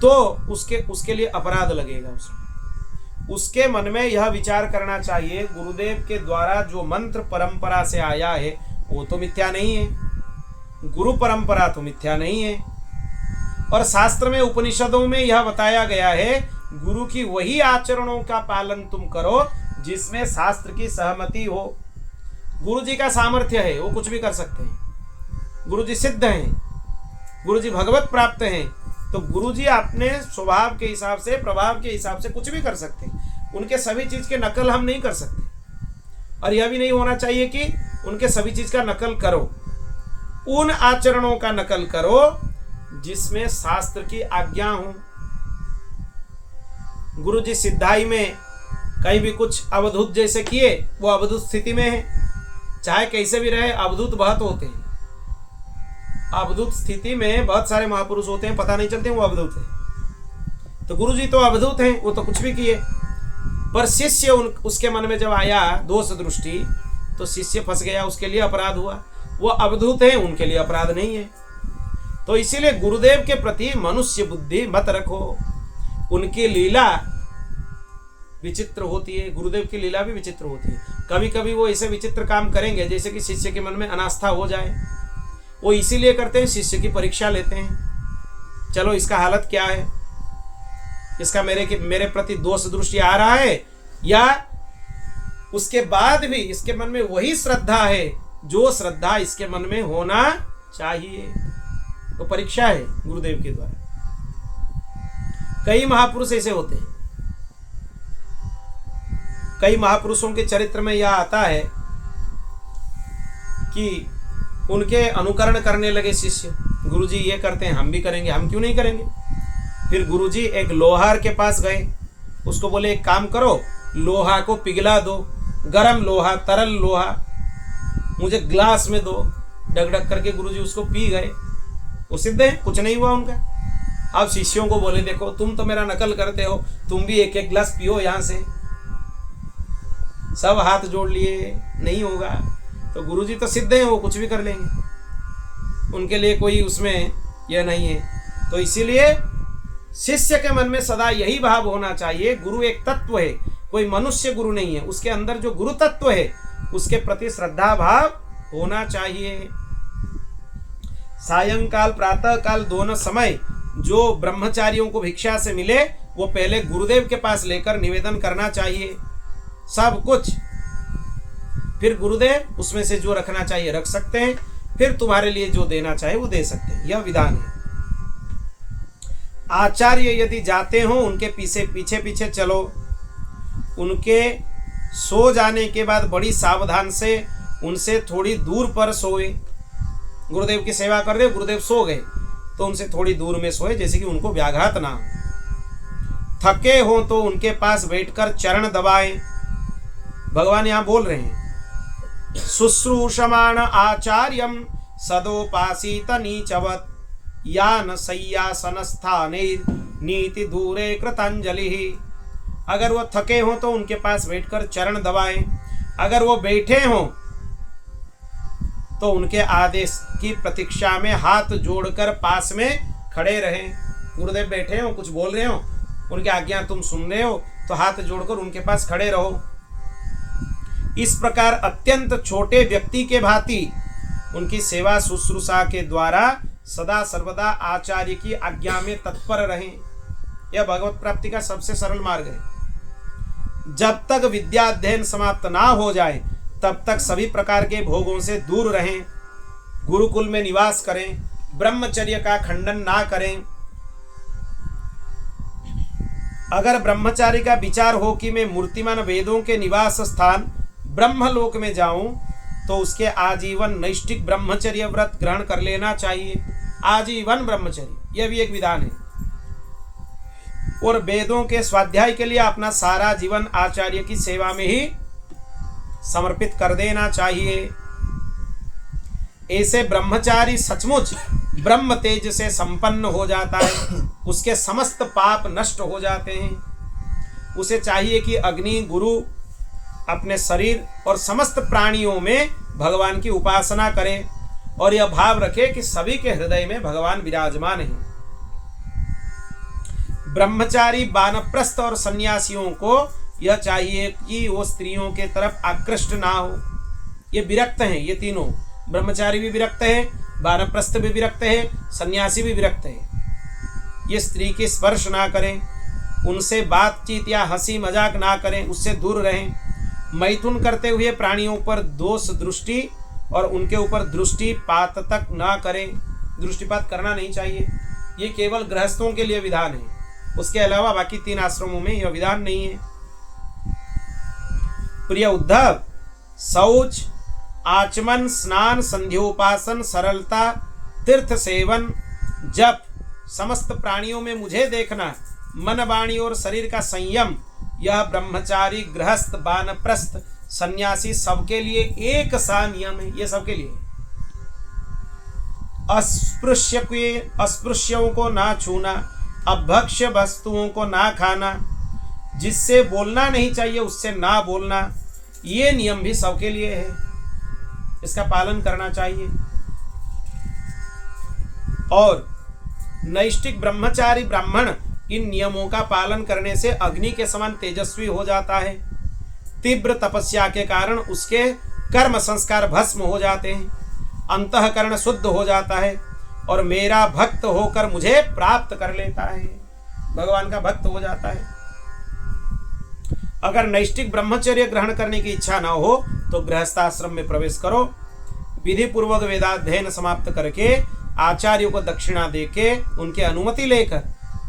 Speaker 1: तो उसके लिए अपराध लगेगा। उसके मन में यह विचार करना चाहिए, गुरुदेव के द्वारा जो मंत्र परंपरा से आया है वो तो मिथ्या नहीं है, गुरु परंपरा तो मिथ्या नहीं है। और शास्त्र में, उपनिषदों में यह बताया गया है, गुरु की वही आचरणों का पालन तुम करो जिसमें शास्त्र की सहमति हो। गुरु जी का सामर्थ्य है, वो कुछ भी कर सकते हैं। गुरु जी सिद्ध हैं, गुरु जी भगवत प्राप्त हैं, तो गुरु जी अपने स्वभाव के हिसाब से, प्रभाव के हिसाब से कुछ भी कर सकते हैं। उनके सभी चीज के नकल हम नहीं कर सकते, और यह भी नहीं होना चाहिए कि उनके सभी चीज का नकल करो। उन आचरणों का नकल करो जिसमें शास्त्र की आज्ञा हो। गुरु जी सिद्धाई में कहीं भी कुछ अवधूत जैसे किए, वो अवधूत स्थिति में है, चाहे कैसे भी रहे, अवधूत बहुत होते हैं। अवधूत स्थिति में बहुत सारे महापुरुष होते हैं, पता नहीं चलते वो अवधूत है। तो गुरु जी तो अवधूत हैं, वो तो कुछ भी किए, पर शिष्य उसके मन में जब आया दोष दृष्टि, तो शिष्य फंस गया, उसके लिए अपराध हुआ। वो अवधूत हैं, उनके लिए अपराध नहीं है। तो इसीलिए गुरुदेव के प्रति मनुष्य बुद्धि मत रखो। उनकी लीला विचित्र होती है, गुरुदेव की लीला भी विचित्र होती है। कभी कभी वो ऐसे विचित्र काम करेंगे जैसे कि शिष्य के मन में अनास्था हो जाए। वो इसीलिए करते हैं, शिष्य की परीक्षा लेते हैं। चलो इसका हालत क्या है, इसका मेरे प्रति दोष दृष्टि आ रहा है, या उसके बाद भी इसके मन में वही श्रद्धा है जो श्रद्धा इसके मन में होना चाहिए। तो परीक्षा है गुरुदेव के द्वारा। कई महापुरुष ऐसे होते हैं, कई महापुरुषों के चरित्र में यह आता है कि उनके अनुकरण करने लगे शिष्य। गुरुजी ये करते हैं, हम भी करेंगे, हम क्यों नहीं करेंगे। फिर गुरुजी एक लोहार के पास गए, उसको बोले एक काम करो, लोहा को पिघला दो, गरम लोहा, तरल लोहा मुझे ग्लास में दो। डगडग करके गुरुजी उसको पी गए, वो सिद्ध है, कुछ नहीं हुआ उनका। अब शिष्यों को बोले देखो तुम तो मेरा नकल करते हो, तुम भी एक एक गिलास पियो यहाँ से। सब हाथ जोड़ लिए, नहीं होगा। तो गुरुजी तो सिद्ध हैं, वो कुछ भी कर लेंगे, उनके लिए कोई उसमें यह नहीं है। तो इसीलिए शिष्य के मन में सदा यही भाव होना चाहिए, गुरु एक तत्व है, कोई मनुष्य गुरु नहीं है। उसके अंदर जो गुरु तत्व है उसके प्रति श्रद्धा भाव होना चाहिए। सायंकाल प्रातः काल दोनों समय जो ब्रह्मचारियों को भिक्षा से मिले, वो पहले गुरुदेव के पास लेकर निवेदन करना चाहिए सब कुछ। फिर गुरुदेव उसमें से जो रखना चाहिए रख सकते हैं, फिर तुम्हारे लिए जो देना चाहे वो दे सकते हैं। यह विधान है। आचार्य यदि जाते हो उनके पीछे पीछे चलो। उनके सो जाने के बाद बड़ी सावधान से उनसे थोड़ी दूर पर सोए। गुरुदेव की सेवा कर रहे, गुरुदेव सो गए तो उनसे थोड़ी दूर में सोए, जैसे कि उनको व्याघात ना हो। थके हो तो उनके पास बैठकर चरण दबाएं। भगवान यहाँ बोल रहे हैं, शुश्रूषमाण आचार्यम सदोपासीत नीचवत यान सय्यासनस्थाने नीति दूरे कृतांजलि। अगर वो थके हो तो उनके पास बैठकर चरण दबाएं। अगर वो बैठे हो तो उनके आदेश की प्रतीक्षा में हाथ जोड़कर पास में खड़े रहें। गुरुदेव बैठे हो, कुछ बोल रहे हो, उनकी आज्ञा तुम सुन रहे हो तो हाथ जोड़कर उनके पास खड़े रहो। इस प्रकार अत्यंत छोटे व्यक्ति के भांति उनकी सेवा शुश्रूषा के द्वारा सदा सर्वदा आचार्य की आज्ञा में तत्पर रहें। यह भगवत प्राप्ति का सबसे सरल मार्ग है। जब तक विद्या अध्ययन समाप्त ना हो जाए तब तक सभी प्रकार के भोगों से दूर रहें, गुरुकुल में निवास करें, ब्रह्मचर्य का खंडन ना करें। अगर ब्रह्मचारी का विचार हो कि मैं मूर्तिमान वेदों के निवास स्थान ब्रह्मलोक में जाऊं, तो उसके आजीवन नैष्ठिक ब्रह्मचर्य व्रत ग्रहण कर लेना चाहिए। आजीवन ब्रह्मचर्य, यह भी एक विधान है। और वेदों के स्वाध्याय के लिए अपना सारा जीवन आचार्य की सेवा में ही समर्पित कर देना चाहिए। ऐसे ब्रह्मचारी सचमुच ब्रह्म तेज से संपन्न हो जाता है, उसके समस्त पाप नष्ट हो जाते हैं। उसे चाहिए कि अग्नि गुरु अपने शरीर और समस्त प्राणियों में भगवान की उपासना करे और यह भाव रखे कि सभी के हृदय में भगवान विराजमान है। ब्रह्मचारी वानप्रस्थ और सन्यासियों को यह चाहिए कि वो स्त्रियों के तरफ आकृष्ट ना हो। ये विरक्त हैं, ये तीनों, ब्रह्मचारी भी विरक्त है, वानप्रस्थ भी विरक्त है, सन्यासी भी विरक्त है। ये स्त्री के स्पर्श ना करें, उनसे बातचीत या हंसी मजाक ना करें, उससे दूर रहें। मैथुन करते हुए प्राणियों पर दोष दृष्टि और उनके ऊपर दृष्टिपात तक ना करें। दृष्टिपात करना नहीं चाहिए। ये केवल गृहस्थों के लिए विधान है, उसके अलावा बाकी 3 आश्रमों में यह विधान नहीं है। प्रिय उद्धव, शौच, आचमन, स्नान, संध्योपासन, सरलता, तीर्थ सेवन, जप, समस्त प्राणियों में मुझे देखना, मन वाणी और शरीर का संयम, यह ब्रह्मचारी, गृहस्थ, वानप्रस्थ, सन्यासी सबके लिए एक सा नियम है। ये सबके लिए अस्पृश्यों को ना छूना, अभक्ष्य वस्तुओं को ना खाना, जिससे बोलना नहीं चाहिए उससे ना बोलना, ये नियम भी सबके लिए है। इसका पालन करना चाहिए। और नैष्ठिक ब्रह्मचारी ब्राह्मण इन नियमों का पालन करने से अग्नि के समान तेजस्वी हो जाता है। तीव्र तपस्या के कारण उसके कर्म संस्कार भस्म हो जाते हैं, अंतःकरण शुद्ध हो जाता है और मेरा भक्त होकर मुझे प्राप्त कर लेता है, भगवान का भक्त हो जाता है। अगर नैष्ठिक ब्रह्मचर्य ग्रहण करने की इच्छा ना हो तो गृहस्थाश्रम में प्रवेश करो। विधि पूर्वक वेदाध्ययन समाप्त करके आचार्यों को दक्षिणा देके उनकी अनुमति लेकर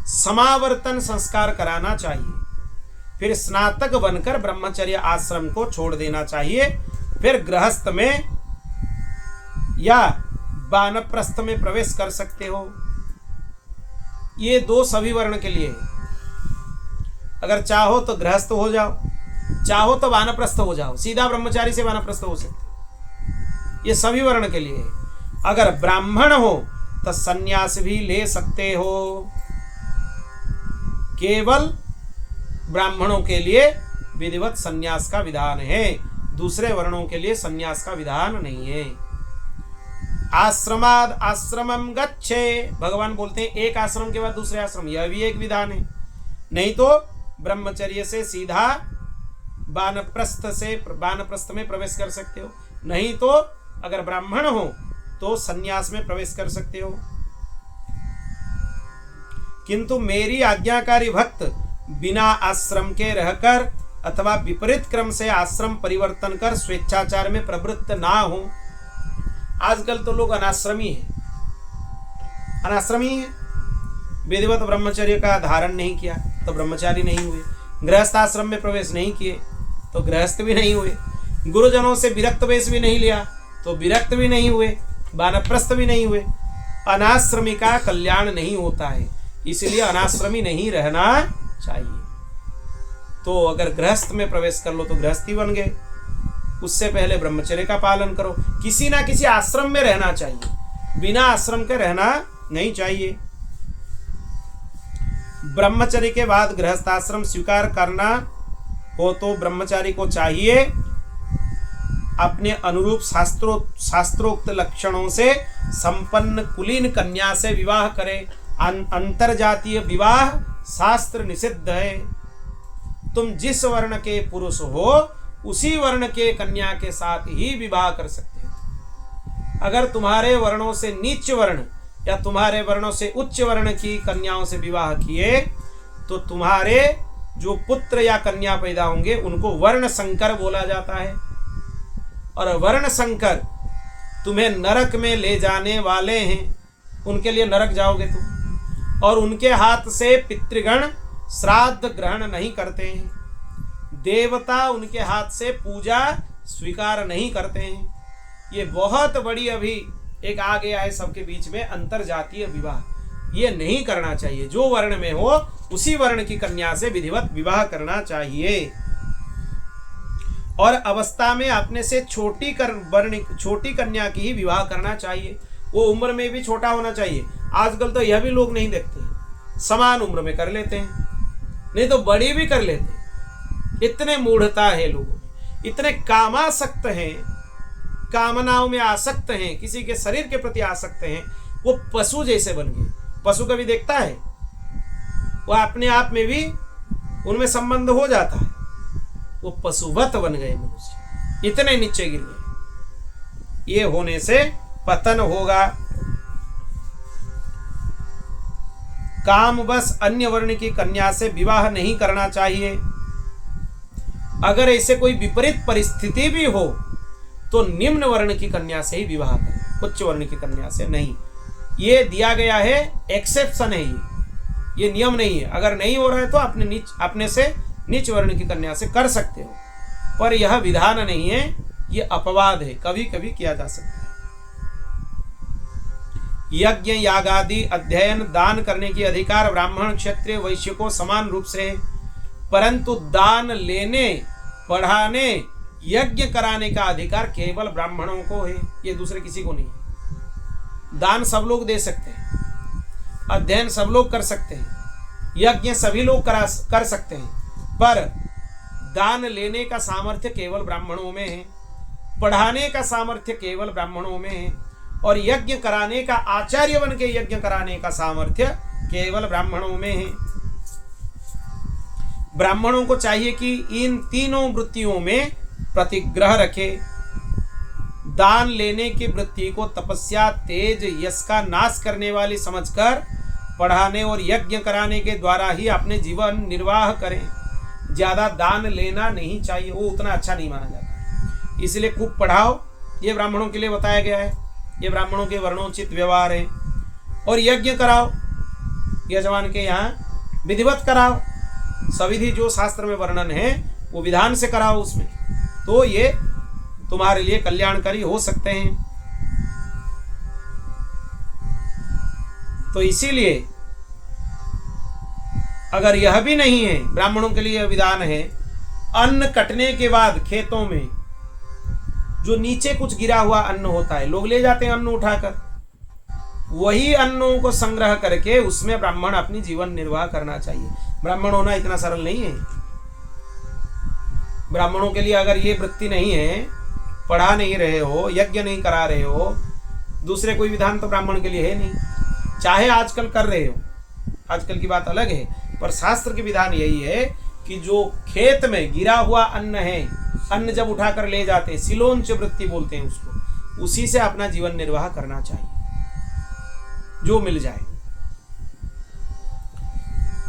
Speaker 1: समावर्तन संस्कार कराना चाहिए। फिर स्नातक बनकर ब्रह्मचर्य आश्रम को छोड़ देना चाहिए। फिर गृहस्थ में या वानप्रस्थ में प्रवेश कर सकते हो। ये दो सभी वर्ण के लिए है। अगर चाहो तो गृहस्थ हो जाओ, चाहो तो वानप्रस्थ हो जाओ, सीधा ब्रह्मचारी से वानप्रस्थ हो सकते। ये सभी वर्ण के लिए है। अगर ब्राह्मण हो तो सन्यास भी ले सकते हो। केवल ब्राह्मणों के लिए विधिवत सन्यास का विधान है, दूसरे वर्णों के लिए सन्यास का विधान नहीं है। आश्रमाद आश्रमम गच्छे, भगवान बोलते हैं एक आश्रम के बाद दूसरे आश्रम, यह भी एक विधान है। नहीं तो ब्रह्मचर्य से सीधा वानप्रस्थ में प्रवेश कर सकते हो। नहीं तो अगर ब्राह्मण हो तो सन्यास में प्रवेश कर सकते हो। किंतु मेरी आज्ञाकारी भक्त बिना आश्रम के रहकर अथवा विपरीत क्रम से आश्रम परिवर्तन कर स्वेच्छाचार में प्रवृत्त ना हो। आजकल तो लोग अनाश्रमी है, विधिवत ब्रह्मचर्य का धारण नहीं किया तो ब्रह्मचारी नहीं हुए, गृहस्थाश्रम में प्रवेश नहीं किए तो गृहस्थ भी नहीं हुए, गुरुजनों से विरक्त वेश भी नहीं लिया तो विरक्त भी नहीं हुए, वानप्रस्थ भी नहीं हुए। अनाश्रमी का कल्याण नहीं होता है, इसलिए अनाश्रमी नहीं रहना चाहिए। तो अगर गृहस्थ में प्रवेश कर लो तो गृहस्थी बन गए, उससे पहले ब्रह्मचर्य का पालन करो। किसी ना किसी आश्रम में रहना चाहिए, बिना आश्रम के रहना नहीं चाहिए। ब्रह्मचर्य के बाद गृहस्थाश्रम स्वीकार करना हो तो ब्रह्मचारी को चाहिए अपने अनुरूप शास्त्रोक्त लक्षणों से संपन्न कुलीन कन्या से विवाह करे। अंतरजातीय विवाह शास्त्र निषिद्ध है। तुम जिस वर्ण के पुरुष हो उसी वर्ण के कन्या के साथ ही विवाह कर सकते हो। अगर तुम्हारे वर्णों से नीच वर्ण या तुम्हारे वर्णों से उच्च वर्ण की कन्याओं से विवाह किए तो तुम्हारे जो पुत्र या कन्या पैदा होंगे उनको वर्ण संकर बोला जाता है। और वर्ण संकर तुम्हें नरक में ले जाने वाले हैं, उनके लिए नरक जाओगे तुम। और उनके हाथ से पितृगण श्राद्ध ग्रहण नहीं करते हैं, देवता उनके हाथ से पूजा स्वीकार नहीं करते हैं। ये बहुत बड़ी अभी एक आ गया है सबके बीच में अंतरजातीय विवाह, ये नहीं करना चाहिए। जो वर्ण में हो उसी वर्ण की कन्या से विधिवत विवाह करना चाहिए। और अवस्था में अपने से छोटी कन्या की ही विवाह करना चाहिए। वो उम्र में भी छोटा होना चाहिए। आजकल तो यह भी लोग नहीं देखते, समान उम्र में कर लेते हैं, नहीं तो बड़ी भी कर लेते हैं। इतने मूढ़ता है लोगों में, इतने कामासक्त हैं, कामनाओं में आसक्त हैं, किसी के शरीर के प्रति आसक्त हैं। वो पशु जैसे बन गए। पशु कभी देखता है, वो अपने आप में भी उनमें संबंध हो जाता है, वो पशुवत बन गए मनुष्य, इतने नीचे गिर गए। ये होने से पतन होगा। काम बस अन्य वर्ण की कन्या से विवाह नहीं करना चाहिए। अगर ऐसे कोई विपरीत परिस्थिति भी हो तो निम्न वर्ण की कन्या से ही विवाह करें, उच्च वर्ण की कन्या से नहीं। ये दिया गया है, एक्सेप्शन है, ये नियम नहीं है। अगर नहीं हो रहा है तो अपने से नीच वर्ण की कन्या से कर सकते हो, पर यह विधान नहीं है, ये अपवाद है, कभी कभी किया जा सकता है। यज्ञ यागादि अध्ययन दान करने की अधिकार ब्राह्मण क्षत्रिय वैश्य को समान रूप से है। परंतु दान लेने, पढ़ाने, यज्ञ कराने का अधिकार केवल ब्राह्मणों को है, ये दूसरे किसी को नहीं है। दान सब लोग दे सकते हैं, अध्ययन सब लोग कर सकते हैं, यज्ञ सभी लोग कर सकते हैं, पर दान लेने का सामर्थ्य केवल ब्राह्मणों में है, पढ़ाने का सामर्थ्य केवल ब्राह्मणों में है, और यज्ञ कराने का, आचार्य बन के यज्ञ कराने का सामर्थ्य केवल ब्राह्मणों में है। ब्राह्मणों को चाहिए कि इन तीनों वृत्तियों में प्रतिग्रह रखे। दान लेने की वृत्ति को तपस्या, तेज, यश का नाश करने वाली समझकर पढ़ाने और यज्ञ कराने के द्वारा ही अपने जीवन निर्वाह करें। ज्यादा दान लेना नहीं चाहिए, वो उतना अच्छा नहीं माना जाता, इसलिए खूब पढ़ाओ, ये ब्राह्मणों के लिए बताया गया है, ये ब्राह्मणों के वर्णोचित व्यवहार है। और यज्ञ कराओ, यजमान के यहाँ विधिवत कराओ, सविधि जो शास्त्र में वर्णन है वो विधान से कराओ उसमें, तो ये तुम्हारे लिए कल्याणकारी हो सकते हैं। तो इसीलिए अगर यह भी नहीं है, ब्राह्मणों के लिए विधान है, अन्न कटने के बाद खेतों में जो नीचे कुछ गिरा हुआ अन्न होता है, लोग ले जाते हैं अन्न उठाकर, वही अन्नों को संग्रह करके उसमें ब्राह्मण अपनी जीवन निर्वाह करना चाहिए। ब्राह्मण होना इतना सरल नहीं है। ब्राह्मणों के लिए अगर ये वृत्ति नहीं है, पढ़ा नहीं रहे हो, यज्ञ नहीं करा रहे हो, दूसरे कोई विधान तो ब्राह्मण के लिए है नहीं। चाहे आजकल कर रहे हो, आजकल की बात अलग है, पर शास्त्र के विधान यही है कि जो खेत में गिरा हुआ अन्न है, अन्न जब उठाकर ले जाते हैं, सिलोंच वृत्ति बोलते हैं उसको, उसी से अपना जीवन निर्वाह करना चाहिए, जो मिल जाए।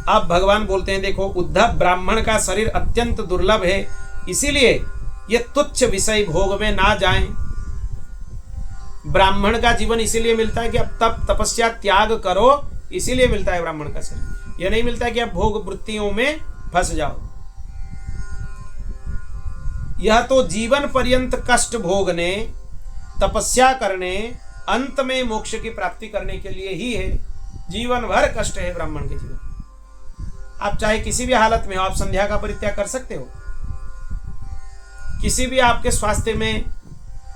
Speaker 1: अब भगवान बोलते हैं, देखो उद्धव, ब्राह्मण का शरीर अत्यंत दुर्लभ है, इसीलिए ये तुच्छ विषय भोग में ना जाएं। ब्राह्मण का जीवन इसीलिए मिलता है कि अब तप तपस्या त्याग करो, इसीलिए मिलता है ब्राह्मण का शरीर। यह नहीं मिलता है कि आप भोग वृत्तियों में फंस जाओ। यह तो जीवन पर्यंत कष्ट भोगने, तपस्या करने, अंत में मोक्ष की प्राप्ति करने के लिए ही है। जीवन भर कष्ट है ब्राह्मण के जीवन। आप चाहे किसी भी हालत में हो, आप संध्या का परित्याग कर सकते हो, किसी भी आपके स्वास्थ्य में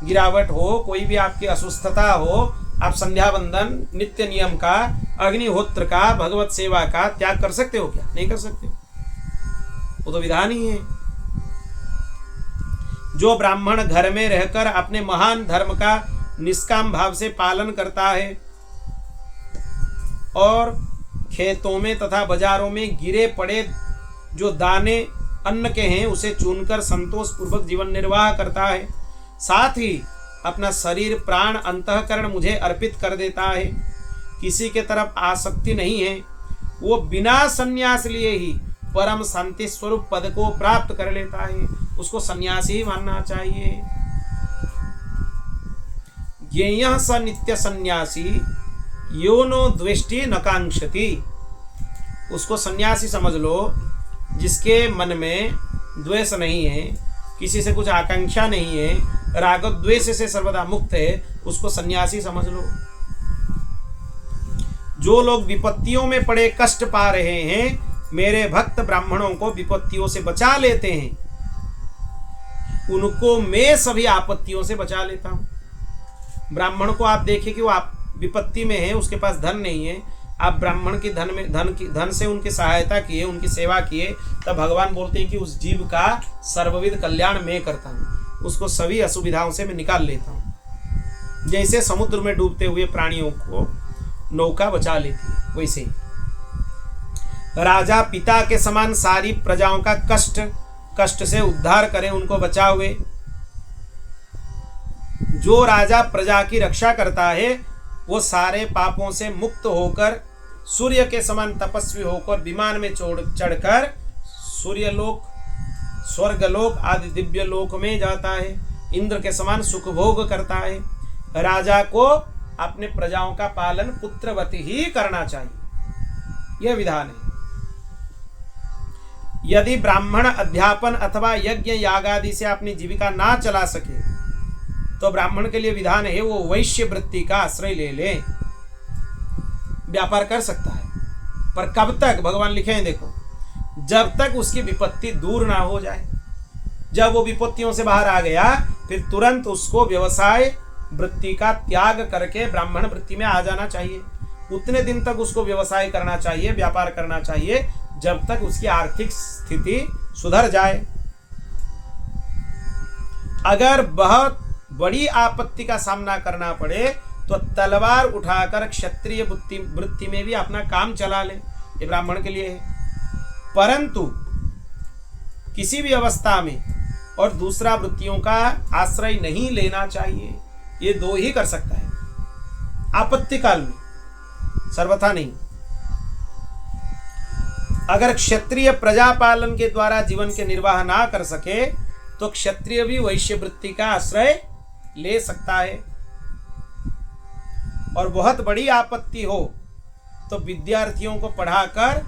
Speaker 1: गिरावट हो, कोई भी आपकी अस्वस्थता हो, आप संध्या बंदन, नित्य नियम का, अग्निहोत्र का, भगवत सेवा का त्याग कर सकते हो क्या? नहीं कर सकते हो, वो तो विधान ही है। जो ब्राह्मण घर में रहकर अपने महान धर्म का निष्काम भाव से पालन करता है और खेतों में तथा बाजारों में गिरे पड़े जो दाने अन्न के हैं उसे चुनकर संतोष पूर्वक जीवन निर्वाह करता है, साथ ही अपना शरीर, प्राण, अंतःकरण मुझे अर्पित कर देता है, किसी के तरफ आसक्ति नहीं है, वो बिना संन्यास लिए ही परम शांति स्वरूप पद को प्राप्त कर लेता है, उसको सन्यासी ही मानना चाहिए। ज्ञेयः स नित्य सन्यासी यो नो द्वेष्टि न कांक्षति। उसको सन्यासी समझ लो जिसके मन में द्वेष नहीं है, किसी से कुछ आकांक्षा नहीं है, राग द्वेष से सर्वदा मुक्त है, उसको सन्यासी समझ लो। जो लोग विपत्तियों में पड़े कष्ट पा रहे हैं, मेरे भक्त ब्राह्मणों को विपत्तियों से बचा लेते हैं, उनको मैं सभी आपत्तियों से बचा लेता हूं। ब्राह्मण को आप देखिए कि वो आप विपत्ति में है, उसके पास धन नहीं है, आप ब्राह्मण की धन से उनकी सहायता किए, उनकी सेवा किए, तब भगवान बोलते हैं कि उस जीव का सर्वविध कल्याण मैं करता हूँ, उसको सभी असुविधाओं से मैं निकाल लेता हूँ। जैसे समुद्र में डूबते हुए प्राणियों को नौका बचा लेती है, वैसे राजा पिता के समान सारी प्रजाओं का कष्ट से उद्धार करें, उनको बचावे। जो राजा प्रजा की रक्षा करता है वो सारे पापों से मुक्त होकर सूर्य के समान तपस्वी होकर विमान में चढ़कर सूर्यलोक, स्वर्गलोक आदि दिव्य लोक में जाता है, इंद्र के समान सुख भोग करता है। राजा को अपने प्रजाओं का पालन पुत्रवती ही करना चाहिए, यह विधान है। यदि ब्राह्मण अध्यापन अथवा यज्ञ याग आदि से अपनी जीविका ना चला सके तो ब्राह्मण के लिए विधान है वो वैश्य वृत्ति का आश्रय ले ले, व्यापार कर सकता है, पर कब तक? भगवान लिखे हैं देखो, जब तक उसकी विपत्ति दूर ना हो जाए। जब वो विपत्तियों से बाहर आ गया, फिर तुरंत उसको व्यवसाय वृत्ति का त्याग करके ब्राह्मण वृत्ति में आ जाना चाहिए। उतने दिन तक उसको व्यवसाय करना चाहिए, व्यापार करना चाहिए, जब तक उसकी आर्थिक स्थिति सुधर जाए। अगर बहुत बड़ी आपत्ति का सामना करना पड़े तो तलवार उठाकर क्षत्रिय वृत्ति में भी अपना काम चला ले, ये ब्राह्मण के लिए है। परंतु किसी भी अवस्था में और दूसरा वृत्तियों का आश्रय नहीं लेना चाहिए। ये दो ही कर सकता है आपत्ति काल में, सर्वथा नहीं। अगर क्षत्रिय प्रजा पालन के द्वारा जीवन के निर्वाह ना कर सके तो क्षत्रिय भी वैश्य वृत्ति का आश्रय ले सकता है। और बहुत बड़ी आपत्ति हो तो विद्यार्थियों को पढ़ाकर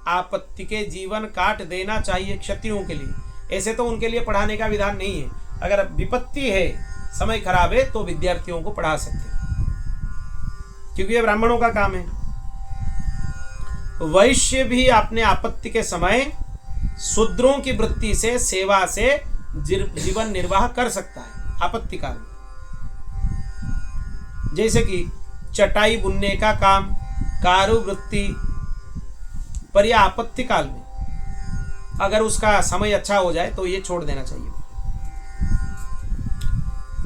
Speaker 1: आपत्ति के जीवन काट देना चाहिए क्षत्रियों के लिए। ऐसे तो उनके लिए पढ़ाने का विधान नहीं है। अगर विपत्ति है, समय खराब है, तो विद्यार्थियों को पढ़ा सकते हैं, क्योंकि ये ब्राह्मणों का काम है। वैश्य भी अपने आपत्ति के समय शूद्रों की वृत्ति से, सेवा से जीवन निर्वाह कर सकता है आपत्ति काल में। जैसे कि चटाई बुनने का काम, कारू वृत्ति पर यह आपत्ति काल में अगर उसका समय अच्छा हो जाए तो ये छोड़ देना चाहिए।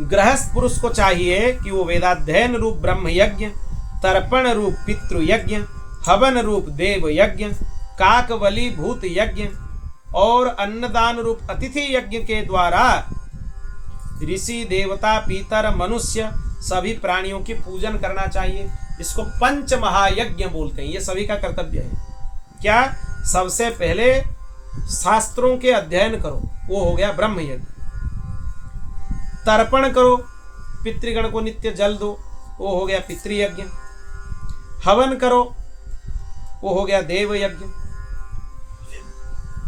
Speaker 1: गृहस्थ पुरुष को चाहिए कि वो वेदाध्ययन रूप ब्रह्म यज्ञ, तर्पण रूप पितृ यज्ञ, हवन रूप देव यज्ञ, काकवली भूत यज्ञ और अन्नदान रूप अतिथि यज्ञ के द्वारा ऋषि, देवता, पीतर, मनुष्य सभी प्राणियों की पूजन करना चाहिए। इसको पंच महायज्ञ बोलते हैं। ये सभी का कर्तव्य है। क्या? सबसे पहले शास्त्रों के अध्ययन करो, वो हो गया ब्रह्म यज्ञ। तर्पण करो, पितृगण को नित्य जल दो, वो हो गया पितृयज्ञ। हवन करो, वो हो गया देव यज्ञ।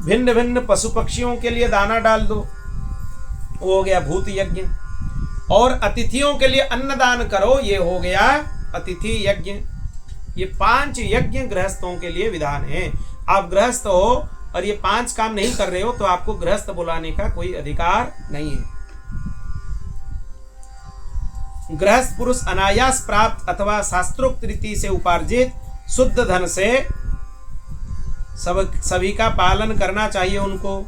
Speaker 1: भिन्न भिन्न पशु पक्षियों के लिए दाना डाल दो, वो हो गया भूत यज्ञ। और अतिथियों के लिए अन्नदान करो, ये हो गया अतिथि यज्ञ। ये 5 यज्ञ गृहस्थों के लिए विधान है। आप गृहस्थ हो और ये 5 काम नहीं कर रहे हो तो आपको गृहस्थ बुलाने का कोई अधिकार नहीं है। गृहस्थ पुरुष अनायास प्राप्त अथवा शास्त्रोक्त रीति से उपार्जित शुद्ध धन से सभी का पालन करना चाहिए उनको।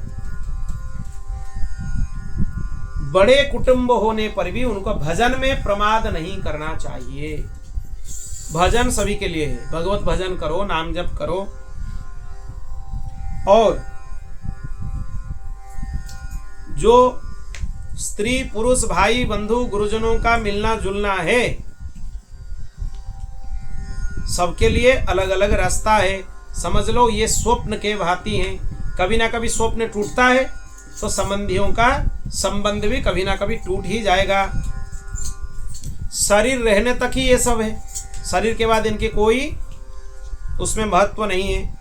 Speaker 1: बड़े कुटुंब होने पर भी उनको भजन में प्रमाद नहीं करना चाहिए। भजन सभी के लिए है। भगवत भजन करो, नाम जप करो। और जो स्त्री पुरुष भाई बंधु गुरुजनों का मिलना जुलना है, सबके लिए अलग अलग रास्ता है। समझ लो ये स्वप्न के भांति हैं। कभी ना कभी स्वप्न टूटता है तो संबंधियों का संबंध भी कभी ना कभी टूट ही जाएगा। शरीर रहने तक ही ये सब है। शरीर के बाद इनके कोई उसमें महत्व नहीं है।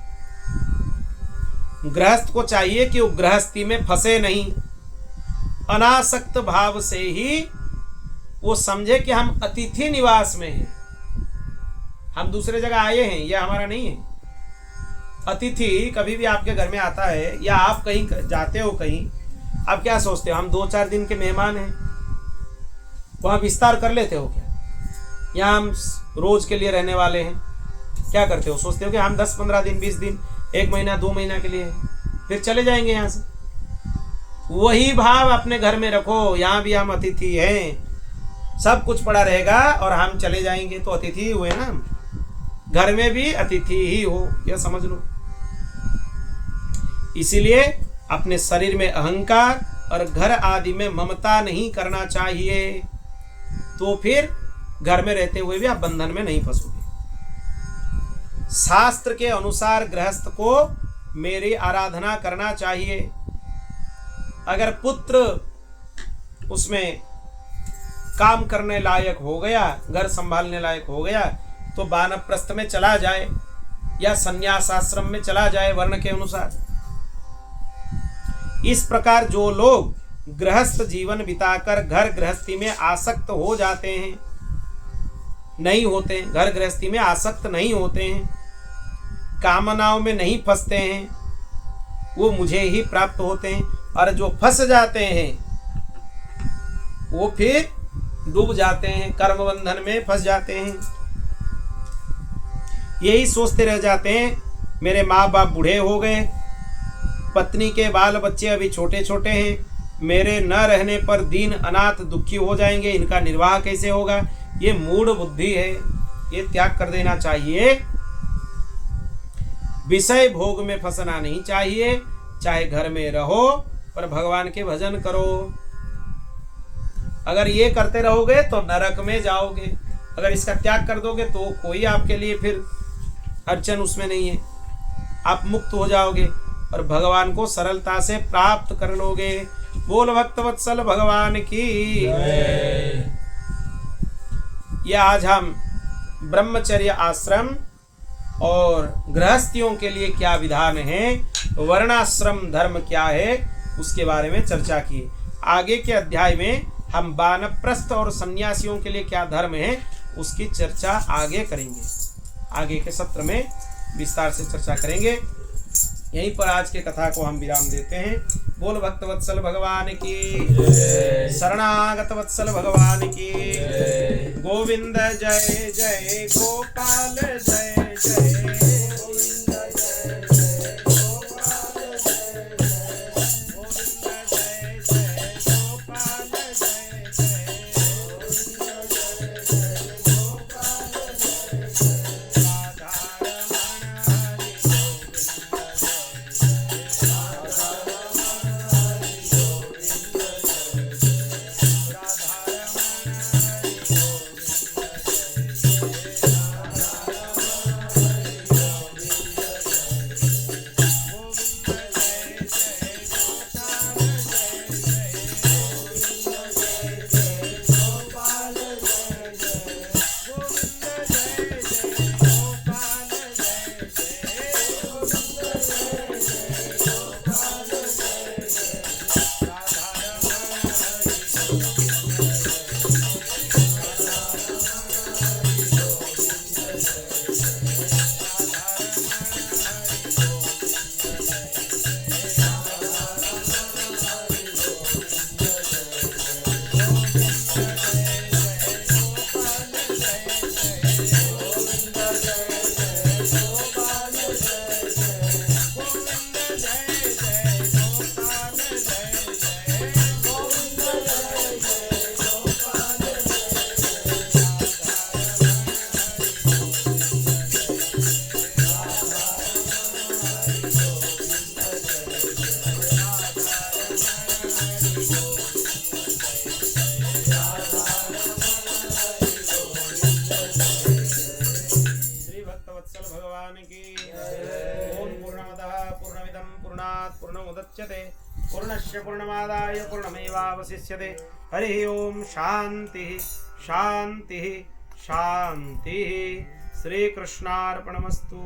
Speaker 1: गृहस्थ को चाहिए कि वो गृहस्थी में फंसे नहीं। अनासक्त भाव से ही वो समझे कि हम अतिथि निवास में हैं, हम दूसरे जगह आए हैं, यह हमारा नहीं है। अतिथि कभी भी आपके घर में आता है या आप कहीं जाते हो कहीं, आप क्या सोचते हो? हम 2-4 दिन के मेहमान हैं, वहाँ विस्तार कर लेते हो क्या? या हम रोज के लिए रहने वाले हैं? क्या करते हो? सोचते हो कि हम 10-15 दिन, 20 दिन, 1 महीना, 2 महीना के लिए फिर चले जाएंगे यहाँ से। वही भाव अपने घर में रखो, यहाँ भी हम अतिथि हैं, सब कुछ पड़ा रहेगा और हम चले जाएंगे तो अतिथि ही हुए ना। घर में भी अतिथि ही हो, यह समझ लो। इसीलिए अपने शरीर में अहंकार और घर आदि में ममता नहीं करना चाहिए, तो फिर घर में रहते हुए भी आप बंधन में नहीं फंसोगे। शास्त्र के अनुसार गृहस्थ को मेरी आराधना करना चाहिए। अगर पुत्र उसमें काम करने लायक हो गया, घर संभालने लायक हो गया, तो वानप्रस्थ में चला जाए या संन्यास आश्रम में चला जाए वर्ण के अनुसार। इस प्रकार जो लोग गृहस्थ जीवन बिताकर घर गृहस्थी में आसक्त हो जाते हैं, नहीं होते, घर गृहस्थी में आसक्त नहीं होते हैं, कामनाओं में नहीं फंसते हैं, वो मुझे ही प्राप्त होते हैं, और जो फंस जाते हैं वो फिर डूब जाते हैं, कर्म बंधन में फंस जाते हैं। यही सोचते रह जाते हैं मेरे माँ बाप बूढ़े हो गए, पत्नी के बाल बच्चे अभी छोटे छोटे हैं, मेरे न रहने पर दीन अनाथ दुखी हो जाएंगे, इनका निर्वाह कैसे होगा। ये मूढ़ बुद्धि है, ये त्याग कर देना चाहिए। विषय भोग में फंसना नहीं चाहिए। चाहे घर में रहो पर भगवान के भजन करो। अगर ये करते रहोगे तो नरक में जाओगे, अगर इसका त्याग कर दोगे तो कोई आपके लिए फिर अड़चन उसमें नहीं है, आप मुक्त हो जाओगे और भगवान को सरलता से प्राप्त कर लोगे। बोल भक्त वत्सल भगवान की। ये आज हम ब्रह्मचर्य आश्रम और गृहस्थियों के लिए क्या विधान है, वर्णाश्रम धर्म क्या है, उसके बारे में चर्चा की। आगे के अध्याय में हम वानप्रस्थ और सन्यासियों के लिए क्या धर्म है उसकी चर्चा आगे करेंगे। आगे के सत्र में विस्तार से चर्चा करेंगे। यहीं पर आज के कथा को हम विराम देते हैं। बोल भक्त वत्सल भगवान की, शरणागत वत्सल भगवान की। गोविंद जय जय गोपाल जय जय। पूर्णस्य पूर्णमादाय पूर्णमेवावशिष्यते। हरि ओम शांति शांति शांति। श्री कृष्णार्पणमस्तु।